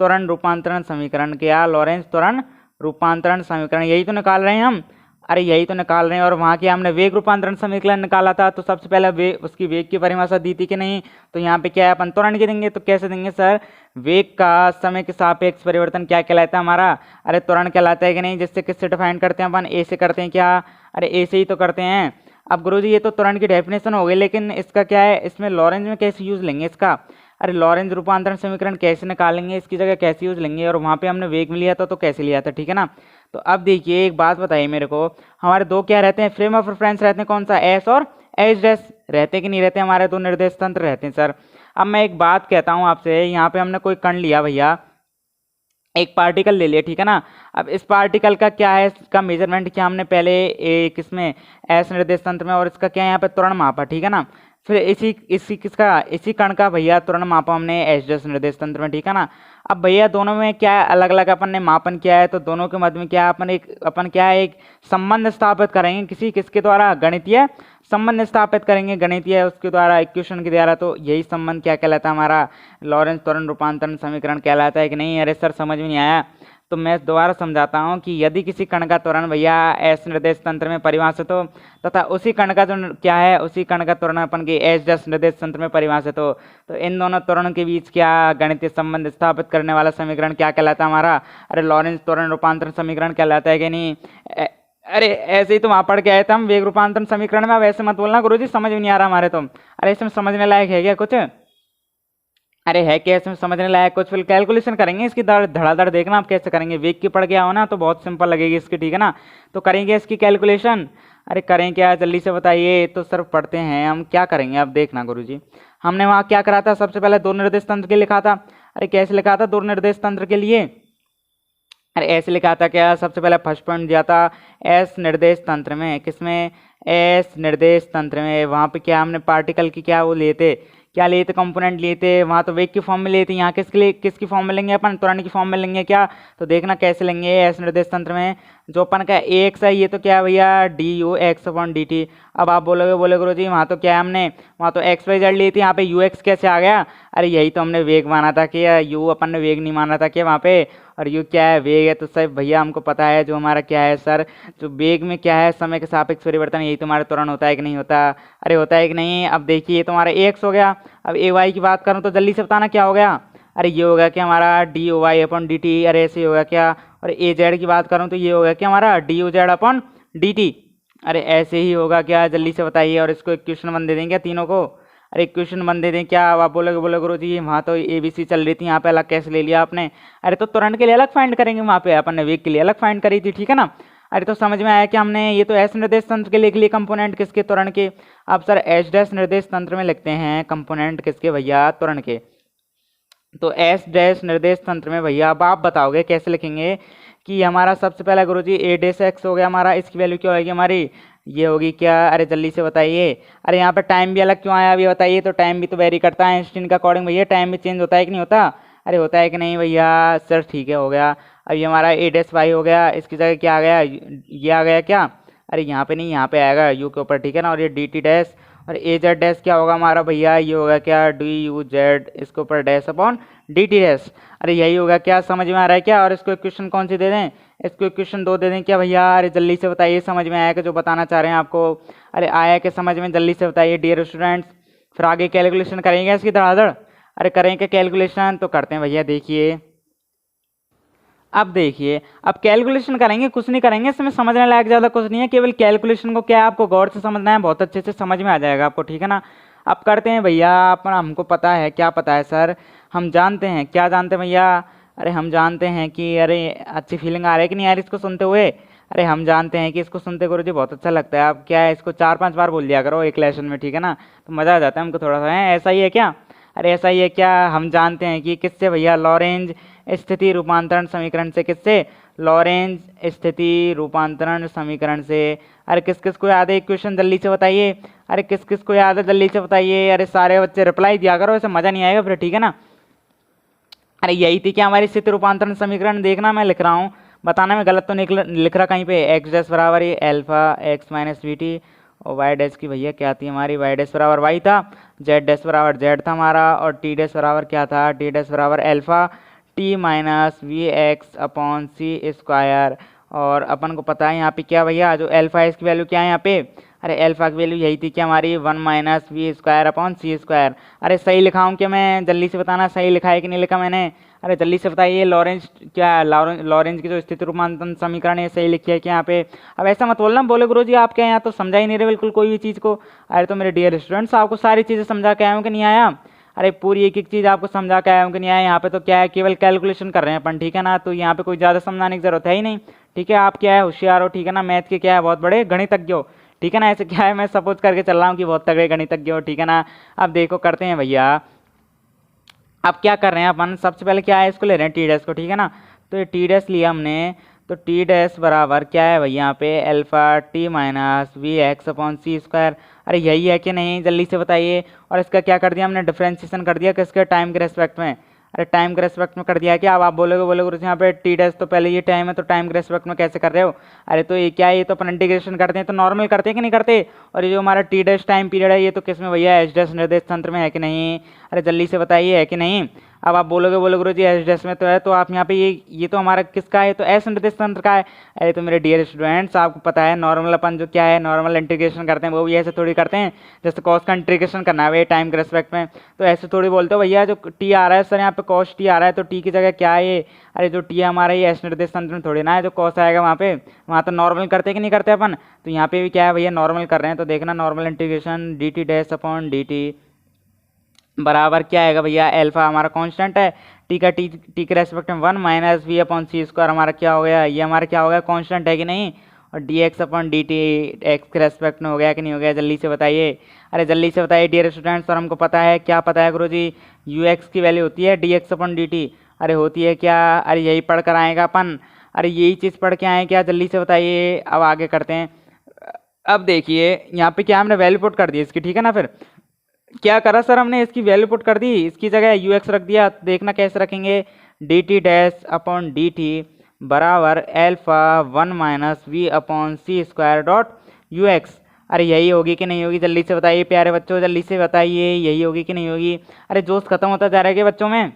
त्वरण रूपांतरण समीकरण, क्या लॉरेंज त्वरण रूपांतरण समीकरण, यही तो निकाल रहे हैं हम। अरे यही तो निकाल रहे हैं। और वहाँ के हमने वेग रूपांतरण समीकरण निकाला था, तो सबसे पहले उसकी वेग की परिभाषा दी थी कि नहीं, तो यहाँ पे क्या है अपन त्वरण की देंगे। तो कैसे देंगे सर, वेग का समय के सापेक्ष परिवर्तन क्या कहलाता है हमारा, अरे त्वरण कहलाता है कि नहीं। जिससे किससे डिफाइन करते हैं अपन, ए से करते हैं क्या, अरे ए से ही तो करते हैं। अब गुरुजी ये तो त्वरण की डेफिनेशन हो गई, लेकिन इसका क्या है, इसमें लॉरेंज में कैसे यूज लेंगे इसका, अरे लॉरेंज रूपांतरण समीकरण कैसे निकालेंगे, इसकी जगह कैसे यूज लेंगे। और वहाँ पे हमने वेग में लिया था तो कैसे लिया था, ठीक है ना। तो अब देखिए एक बात बताइए मेरे को, हमारे दो क्या रहते हैं, फ्रेम ऑफ रेफरेंस रहते हैं, कौन सा, एस और एच डैश रहते हैं कि नहीं रहते, हमारे दो निर्देश तंत्र रहते हैं सर। अब मैं एक बात कहता हूँ आपसे, यहाँ पे हमने कोई कण लिया भैया, एक पार्टिकल ले लिया, ठीक है ना। अब इस पार्टिकल का क्या है, इसका मेजरमेंट क्या हमने पहले एक इसमें एस निर्देश तंत्र में, और इसका क्या है यहाँ पे त्वरण मापा, ठीक है ना। फिर इसी कण का भैया त्वरण मापा हमने एच डैश निर्देश तंत्र में, ठीक है ना। अब भैया दोनों में क्या है, अलग अलग अपन ने मापन किया है, तो दोनों के मध्य में क्या है, अपन क्या है, एक संबंध स्थापित करेंगे, किसके द्वारा, गणितीय संबंध स्थापित करेंगे, गणितीय उसके द्वारा, इक्वेशन के द्वारा। तो यही संबंध क्या कहलाता है हमारा, लॉरेंज त्वरण रूपांतरण समीकरण कहलाता है कि नहीं। अरे सर समझ में नहीं आया, तो मैं दोबारा समझाता हूँ कि यदि किसी कण का त्वरण भैया एस निर्देश तंत्र में परिभाषित हो, तथा उसी कण का जो क्या है, उसी कण का त्वरण अपन के एच डैश निर्देश तंत्र में परिभाषित हो, तो इन दोनों त्वरण के बीच क्या गणितीय संबंध स्थापित करने वाला समीकरण क्या कहलाता है हमारा, अरे लॉरेंज त्वरण रूपांतरण समीकरण कहलाता है कि नहीं। अरे ऐसे ही तो वहाँ पढ़ के आए थे हम वेग रूपांतरण समीकरण में। अब ऐसे मत बोलना गुरुजी समझ में नहीं आ रहा हमारे तो। अरे इसमें समझने लायक है क्या कुछ, अरे है क्या इसमें समझने लायक कुछ, फिर कैलकुलेशन करेंगे इसकी, धड़ाधड़ देखना आप कैसे करेंगे। वेग की पढ़ के आओ ना तो बहुत सिंपल लगेगी इसकी, ठीक है ना। तो करेंगे इसकी कैलकुलेशन, अरे करें क्या जल्दी से बताइए। तो सर पढ़ते हैं हम, क्या करेंगे अब देखना गुरुजी। हमने वहाँ क्या करा था, सबसे पहले दो निर्देश तंत्र के लिखा था। अरे कैसे लिखा था, दो निर्देश तंत्र के लिए, अरे ऐसे लिखा था क्या, सबसे पहले फर्स्ट पॉइंट दिया था एस निर्देश तंत्र में, किसमें, एस निर्देश तंत्र में। वहाँ पे क्या हमने पार्टिकल की क्या वो लिए थे, क्या लिए थे, कंपोनेंट लिए थे। वहाँ तो वेग की फॉर्म में लिए थे, यहाँ किसके लिए, किसकी फॉर्म में लेंगे अपन, त्वरण की फॉर्म में लेंगे क्या। तो देखना कैसे लेंगे, एस निर्देश तंत्र में जो अपन का ए एक्स है, ये तो क्या है भैया D you x upon D T. अब आप बोले गुरुजी वहाँ तो क्या है, हमने वहाँ तो एक्स वाई जेड ली थी, यहाँ पे यू एक्स कैसे आ गया। अरे यही तो हमने वेग माना था कि यू अपन ने वेग नहीं माना था क्या वहाँ पे, और यू क्या है, वेग है। तो सर भैया हमको पता है जो हमारा क्या है सर, जो वेग में क्या है समय के सापेक्ष परिवर्तन, यही तुम्हारा त्वरण होता है कि नहीं होता, अरे होता है कि नहीं। अब देखिए तुम्हारा ए एक्स हो गया। अब ए वाई की बात करूँ तो जल्दी से बताना क्या हो गया, अरे ये होगा कि हमारा d o y upon D T, अरे ऐसे होगा क्या। और ए जेड की बात करूँ तो ये होगा कि हमारा D you Z upon D T, अरे ऐसे ही होगा क्या, जल्दी से बताइए। और इसको इक्वेशन बन दे देंगे क्या तीनों को, अरे इक्वेशन बन दे दें क्या। अब आप बोले गुरु जी वहाँ तो ए बी सी चल रही थी, यहाँ पे अलग कैसे ले लिया आपने। अरे तो त्वरण के लिए अलग फाइंड करेंगे, वहाँ पे अपन ने वेग के लिए अलग फाइंड करी थी, ठीक है ना। अरे तो समझ में आया कि हमने ये तो एस निर्देश तंत्र के लिए कंपोनेंट किसके, त्वरण के। अब सर एच डैश निर्देश तंत्र में लिखते हैं कंपोनेंट किसके भैया, त्वरण के। तो एस डैश निर्देश तंत्र में भैया अब आप बताओगे कैसे लिखेंगे कि हमारा सबसे पहला गुरुजी ए डैश एक्स हो गया हमारा, इसकी वैल्यू क्या होगी हमारी, ये होगी क्या, अरे जल्दी से बताइए। अरे यहाँ पे टाइम भी अलग क्यों आया अभी बताइए। तो टाइम भी तो वेरी करता है आइंस्टीन का अकॉर्डिंग भैया, टाइम भी चेंज होता है कि नहीं होता, अरे होता है कि नहीं भैया। सर ठीक है हो गया। अब ये हमारा ए डैश वाई हो गया, इसकी जगह क्या आ गया, ये आ गया क्या, अरे यहाँ पे नहीं, यहाँ पे आएगा यू के ऊपर, ठीक है ना। और ये डी टी डैश, और ए जेड डैश क्या होगा हमारा भैया, ये होगा क्या डी यू जेड, इसके ऊपर dash upon D T dash, अरे यही होगा क्या, समझ में आ रहा है क्या। और इसको इक्वेशन कौन सी दे दें, इसको इक्वेशन 2 दे दें क्या भैया। अरे जल्दी से बताइए समझ में आया कि जो बताना चाह रहे हैं आपको, अरे आया कि समझ में, जल्दी से बताइए डियर स्टूडेंट्स। फिर आगे कैलकुलेशन करेंगे इसकी धड़ाधड़, अरे करेंगे कैलकुलेशन, तो करते हैं भैया। देखिए अब देखिए, अब कैलकुलेशन करेंगे, कुछ नहीं करेंगे इसमें, समझने लायक ज़्यादा कुछ नहीं है, केवल कैलकुलेशन को क्या है आपको गौर से समझना है, बहुत अच्छे से समझ में आ जाएगा आपको, ठीक है ना। अब करते हैं भैया, अपना हमको पता है, क्या पता है सर, हम जानते हैं, क्या जानते हैं भैया, अरे हम जानते हैं कि, अरे अच्छी फीलिंग आ रही है कि नहीं यार इसको सुनते हुए, अरे हम जानते हैं कि इसको सुनते गुरुजी बहुत अच्छा लगता है। आप क्या है इसको 4-5 बार बोल दिया करो एक लेसन में, ठीक है ना, तो मज़ा आ जाता है हमको थोड़ा सा। है ऐसा ही है क्या, अरे ऐसा ही है क्या। हम जानते हैं कि किससे भैया, लॉरेंज स्थिति रूपांतरण समीकरण से, किससे, लॉरेंज स्थिति रूपांतरण समीकरण से। अरे किस किस को याद है इक्वेशन, जल्दी से बताइए, अरे किस किस को याद है जल्दी से बताइए। अरे सारे बच्चे रिप्लाई दिया करो, ऐसे मज़ा नहीं आएगा फिर, ठीक है ना। अरे यही थी क्या हमारी स्थिति रूपांतरण समीकरण, देखना मैं लिख रहा हूँ, बताना मैं गलत तो नहीं लिख रहा कहीं पे। एक्स डैश बराबर ये alpha x minus v t, और वाई डैश की भैया क्या थी हमारी, वाई डैश बराबर वाई था। जेड डैश बराबर जेड था हमारा, और टी डैश बराबर क्या था, टी डैश बराबर alpha t minus v x upon सी स्क्वायर। और अपन को पता है यहाँ पे क्या भैया, जो एल्फा है इसकी वैल्यू क्या है यहाँ पे, अरे एल्फा की वैल्यू यही थी क्या हमारी, 1 माइनस वी स्क्वायर अपॉन सी स्क्वायर। अरे सही लिखा हूँ क्या मैं, जल्दी से बताना सही लिखा है कि नहीं लिखा मैंने, अरे जल्दी से बताइए। लॉरेंज क्या, लॉरेंज की जो स्थिति रूपांतरण समीकरण है सही लिखी है क्या यहाँ पे। अब ऐसा मत बोलना, बोले गुरुजी आप क्या यहाँ तो समझा ही नहीं रहे बिल्कुल कोई भी चीज़ को। अरे तो मेरे डियर स्टूडेंट्स आपको सारी चीज़ें समझा के आया हूँ कि नहीं आया, अरे पूरी एक एक चीज़ आपको समझा के आया हूँ कि नहीं आया। यहाँ पे तो क्या है, केवल कैलकुलेशन कर रहे हैं अपन, ठीक है ना, तो यहाँ पे कोई ज़्यादा समझाने की जरूरत है ही नहीं, ठीक है। आप क्या है होशियार हो, ठीक है ना, मैथ के क्या है बहुत बड़े गणितज्ञ हो, ठीक है ना। ऐसे क्या है मैं सपोज करके चल रहा हूँ कि बहुत तगड़े गणितज्ञ हो, ठीक है ना। अब देखो करते हैं भैया, अब क्या कर रहे हैं अपन, सबसे पहले क्या है इसको ले रहे हैं टी डैश को, ठीक है ना। तो ये टी डैश लिया हमने, तो टी डैश बराबर क्या है भैया यहाँ पे alpha t minus v x upon सी स्क्वायर। अरे यही है कि नहीं, जल्दी से बताइए। और इसका क्या कर दिया हमने, डिफरेंशिएशन कर दिया किसके, टाइम के रेस्पेक्ट में। अरे टाइम के रेस्पेक्ट में कर दिया क्या, अब आप बोलोगे यहाँ पे टी डैश तो पहले ये टाइम है तो टाइम के रेस्पेक्ट में कैसे कर रहे हो। अरे तो ये क्या है, ये तो अपन इंटीग्रेशन करते हैं तो नॉर्मल करते हैं कि नहीं करते। और ये जो हमारा टी डैश टाइम पीरियड है ये तो किस में भैया, एच डैश निर्देश तंत्र में है कि नहीं। अरे जल्दी से बताइए है कि नहीं। अब आप बोलोगे गुरुजी एच डैश में तो है, तो आप यहाँ पे ये तो हमारा किसका है, तो एस निर्देश तंत्र का है। अरे तो मेरे डियर स्टूडेंट्स आपको पता है नॉर्मल अपन जो क्या है नॉर्मल इंटीग्रेशन करते हैं वो भी ऐसे थोड़ी करते हैं, जैसे कॉस का इंटीग्रेशन करना है भाई टाइम के रेस्पेक्ट में, तो ऐसे थोड़ी बोलते हो भैया जो टी आ रहा है सर यहाँ पे कॉस टी आ रहा है तो टी की जगह क्या है ये, अरे जो टी है हमारा ये एस निर्देश तंत्र में थोड़ी ना है, जो कॉस आएगा वहाँ तो नॉर्मल करते कि नहीं करते अपन। तो यहाँ पे भी क्या है भैया नॉर्मल कर रहे हैं, तो देखना normal integration D T dash upon D T बराबर क्या आएगा भैया, एल्फा हमारा कांस्टेंट है, टी का टी के रेस्पेक्ट में 1 minus we upon C square हमारा क्या हो गया, ये हमारा क्या हो गया कांस्टेंट है कि नहीं। और D x upon D T x के रेस्पेक्ट में हो गया कि नहीं हो गया, जल्दी से बताइए। अरे जल्दी से बताइए डियर स्टूडेंट्स। और हमको पता है क्या पता है गुरुजी, यू एक्स की वैल्यू होती है D x upon D T. अरे होती है क्या, अरे यही पढ़ कर आएगा अपन, अरे यही चीज़ पढ़ के आए क्या, जल्दी से बताइए। अब आगे करते हैं। अब देखिए यहाँ पे क्या हमने वैल्यू पुट कर दी इसकी, ठीक है ना। फिर क्या करा सर हमने, इसकी वैल्यू पुट कर दी, इसकी जगह यू एक्स रख दिया। देखना कैसे रखेंगे, D T dash upon D T बराबर alpha 1 minus we upon C square dot you x. अरे यही होगी कि नहीं होगी, जल्दी से बताइए प्यारे बच्चों, जल्दी से बताइए यही होगी कि नहीं होगी। अरे जोश खत्म होता जा रहा है क्या बच्चों में,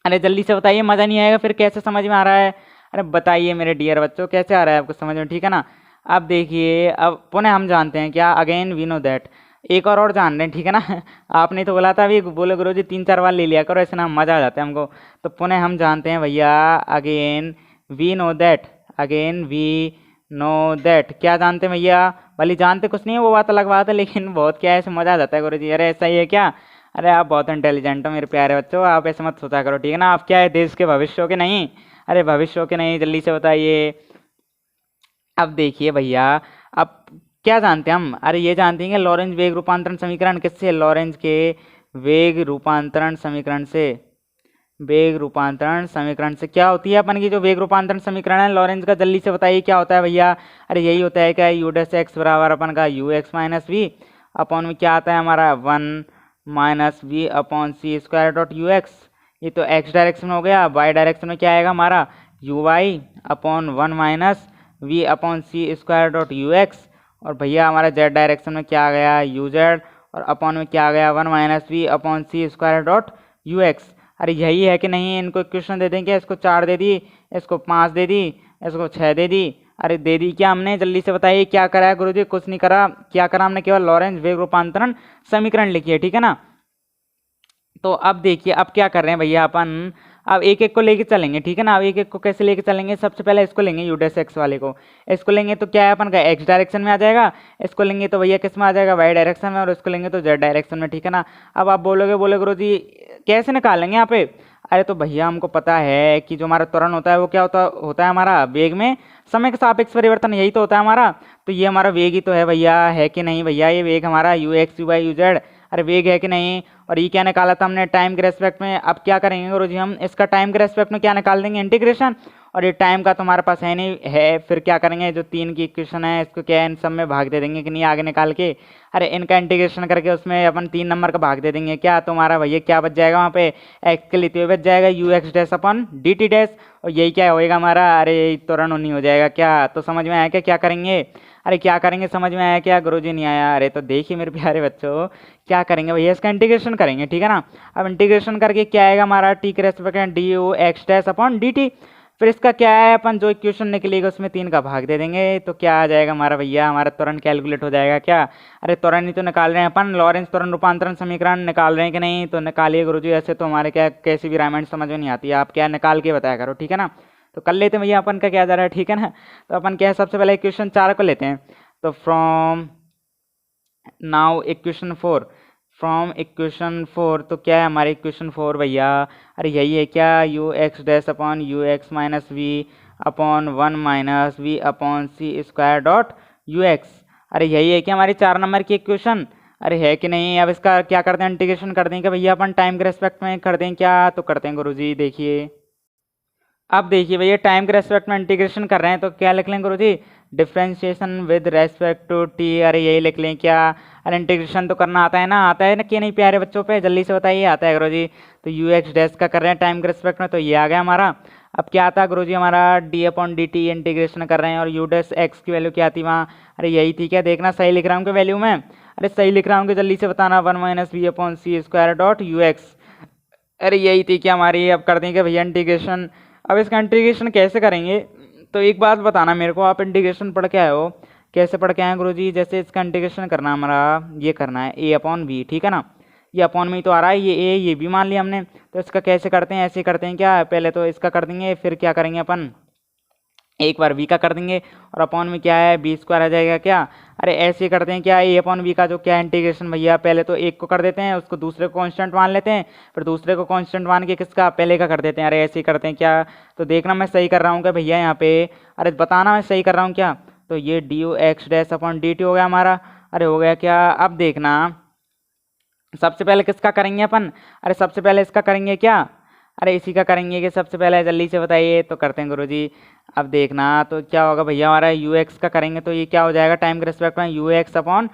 अरे जल्दी से बताइए, मज़ा नहीं आएगा फिर, कैसे समझ में आ रहा है। अरे बताइए मेरे डियर बच्चों कैसे आ रहा है आपको समझ में, ठीक है ना। अब देखिए, अब पुनः हम जानते हैं क्या, अगेन वी नो दैट, एक और जान रहे हैं, ठीक है ना। आपने तो बोला था अभी, बोले गुरुजी 3-4 बार ले लिया करो, ऐसे ना मज़ा आ जाता है हमको। तो पुनः हम जानते हैं भैया, again we know that, again we know that, क्या जानते हैं भैया, भले जानते कुछ नहीं है वो बात अलग बात है, लेकिन बहुत क्या है ऐसे मज़ा आ जाता है गुरुजी। अरे ऐसा ही है क्या, अरे आप बहुत इंटेलिजेंट हो मेरे प्यारे बच्चों, आप ऐसे मत सोचा करो, ठीक है ना। आप क्या है देश के भविष्य हो के नहीं, अरे भविष्य हो के नहीं, जल्दी से बताइए। अब देखिए भैया, अब क्या जानते हैं हम, अरे ये जानते हैं कि लॉरेंज वेग रूपांतरण समीकरण किससे, लॉरेंज के वेग रूपांतरण समीकरण से, वेग रूपांतरण समीकरण से क्या होती है अपन की जो वेग रूपांतरण समीकरण है लॉरेंज का, जल्दी से बताइए क्या होता है भैया। अरे यही होता है क्या, यू डैश एक्स बराबर अपन का u x minus we upon में क्या आता है हमारा 1 minus we upon C square dot you x. ये तो एक्स डायरेक्शन में हो गया, वाई डायरेक्शन में क्या आएगा हमारा u y upon 1 minus we upon C square dot you x. और भैया हमारा जेड डायरेक्शन में क्या आ गया यू जेड, और अपॉन में क्या आ गया 1 minus we upon C square dot you x. अरे यही है कि नहीं, इनको इक्वेशन दे देंगे, इसको 4 दे दी, इसको 5 दे दी, इसको 6 दे दी, अरे दे दी क्या हमने, जल्दी से बताइए क्या करा है गुरुजी, कुछ नहीं करा, क्या करा हमने, केवल लॉरेंज वेग रूपांतरण समीकरण लिखी है, ठीक है ना। तो अब देखिए अब क्या कर रहे हैं भैया अपन, अब एक एक को लेके चलेंगे, ठीक है ना। अब एक एक को कैसे लेके चलेंगे, सबसे पहले इसको लेंगे यू डैश एक्स वाले को, इसको लेंगे तो क्या है अपन का एक्स डायरेक्शन में आ जाएगा, इसको लेंगे तो भैया किस में आ जाएगा वाई डायरेक्शन में, और इसको लेंगे तो जेड डायरेक्शन में, ठीक है ना। अब आप बोले गुरुजी कैसे निकालेंगे यहाँ पे, अरे तो भैया हमको पता है कि जो हमारा त्वरण होता है वो क्या होता है हमारा वेग में समय के सापेक्ष परिवर्तन, यही तो होता है हमारा। तो ये हमारा वेग ही तो है भैया, है कि नहीं भैया, ये वेग हमारा you x you why you Z, अरे वेग है कि नहीं। और ये क्या निकाला था हमने टाइम के रेस्पेक्ट में, अब क्या करेंगे गुरुजी हम इसका टाइम के रेस्पेक्ट में क्या निकाल देंगे इंटीग्रेशन, और ये टाइम का तो हमारे पास है नहीं है, फिर क्या करेंगे जो 3 की इक्वेशन है इसको क्या है इन सब में भाग दे देंगे कि नहीं आगे निकाल के, अरे इनका इंटीग्रेशन करके उसमें अपन 3 नंबर का भाग दे देंगे, क्या तुम्हारा भैया क्या बच जाएगा वहाँ पे एक्स के लिए, तो बच जाएगा you x dash upon D T dash, और यही क्या होएगा हमारा, अरे त्वरण नहीं हो जाएगा क्या, तो समझ में आया क्या करेंगे। अरे क्या करेंगे, समझ में आया क्या गुरुजी? नहीं आया? अरे तो देखिए मेरे प्यारे बच्चों, क्या करेंगे भैया, इसका इंटीग्रेशन करेंगे, ठीक है ना। अब इंटीग्रेशन करके क्या आएगा हमारा, टी के रेस्पेक्ट में D you x dash upon D T. फिर इसका क्या है, अपन जो इक्वेशन निकलेगा उसमें 3 का भाग दे देंगे, तो क्या आ जाएगा हमारा भैया, हमारा तुरंत कैलकुलेट हो जाएगा क्या। अरे तुरंत ही तो निकाल रहे हैं अपन, लॉरेंस तुरंत रूपांतरण समीकरण निकाल रहे हैं कि नहीं, तो निकालिए गुरुजी। ऐसे तो हमारे क्या कैसी भी रामायण समझ में नहीं आती है, आप क्या निकाल के बताया करो, ठीक है ना। तो कर लेते हैं भैया अपन का क्या जा रहा है, ठीक है ना। तो अपन क्या है, सबसे पहले इक्वेशन 4 को लेते हैं। तो from now equation 4, from equation 4 तो क्या है हमारी इक्वेशन 4 भैया, अरे यही है क्या, u x dash upon u x minus we upon 1 minus we upon C square dot you x. अरे यही है क्या हमारी 4 नंबर की इक्वेशन, अरे है कि नहीं। अब इसका क्या करते हैं, इंटीग्रेशन कर दें क्या भैया अपन, टाइम के रेस्पेक्ट में कर दें क्या, तो करते हैं गुरुजी। देखिए अब देखिए भैया, टाइम के रेस्पेक्ट में इंटीग्रेशन कर रहे हैं तो क्या लिख लें गुरुजी, differentiation with respect to T. अरे यही लिख लें क्या, अरे इंटीग्रेशन तो करना आता है ना कि नहीं प्यारे बच्चों पे, जल्दी से बताइए, आता है गुरुजी। तो यू एक्स डैश का कर रहे हैं टाइम के रेस्पेक्ट में, तो ये आ गया हमारा। अब क्या आता है गुरुजी हमारा, D upon D T integration कर रहे हैं, और यू डैश एक्स की वैल्यू क्या थी वहाँ, अरे यही थी क्या, देखना सही लिख रहा हूँ कि वैल्यू में, अरे सही लिख रहा हूँ कि जल्दी से बताना, 1 minus we upon C square dot you x. अरे यही थी क्या हमारी। अब कर देंगे भैया इंटीग्रेशन। अब इसका इंटीग्रेशन कैसे करेंगे, तो एक बात बताना मेरे को, आप इंटीग्रेशन पढ़ के आए हो, कैसे पढ़ के आए गुरुजी, जैसे इसका इंटीग्रेशन करना हमारा, ये करना है ए अपॉन बी, ठीक है ना। ये अपॉन में ही तो आ रहा है, ये ए ये बी मान लिया हमने, तो इसका कैसे करते हैं, ऐसे करते हैं क्या, पहले तो इसका कर देंगे, फिर क्या करेंगे अपन, एक बार वी का कर देंगे, और अपॉन में क्या है बी स्क्वायर आ जाएगा क्या। अरे ऐसे ही करते हैं क्या, ए अपॉन बी का जो क्या इंटीग्रेशन भैया, पहले तो एक को कर देते हैं, उसको दूसरे को कांस्टेंट मान लेते हैं, फिर दूसरे को कांस्टेंट मान के किसका, पहले का कर देते हैं। अरे ऐसे ही करते हैं क्या, तो देखना मैं सही कर रहा हूँ क्या भैया यहाँ पे, अरे बताना मैं सही कर रहा हूँ क्या। तो ये D you x dash upon D T हो गया हमारा, अरे हो गया क्या। अब देखना सबसे पहले किसका करेंगे अपन, अरे सबसे पहले इसका करेंगे क्या, अरे इसी का करेंगे कि सबसे पहले, जल्दी से बताइए, तो करते हैं गुरुजी। अब देखना तो क्या होगा भैया हमारा, यू एक्स का करेंगे तो ये क्या हो जाएगा, टाइम के रिस्पेक्ट में यू एक्स अपॉन,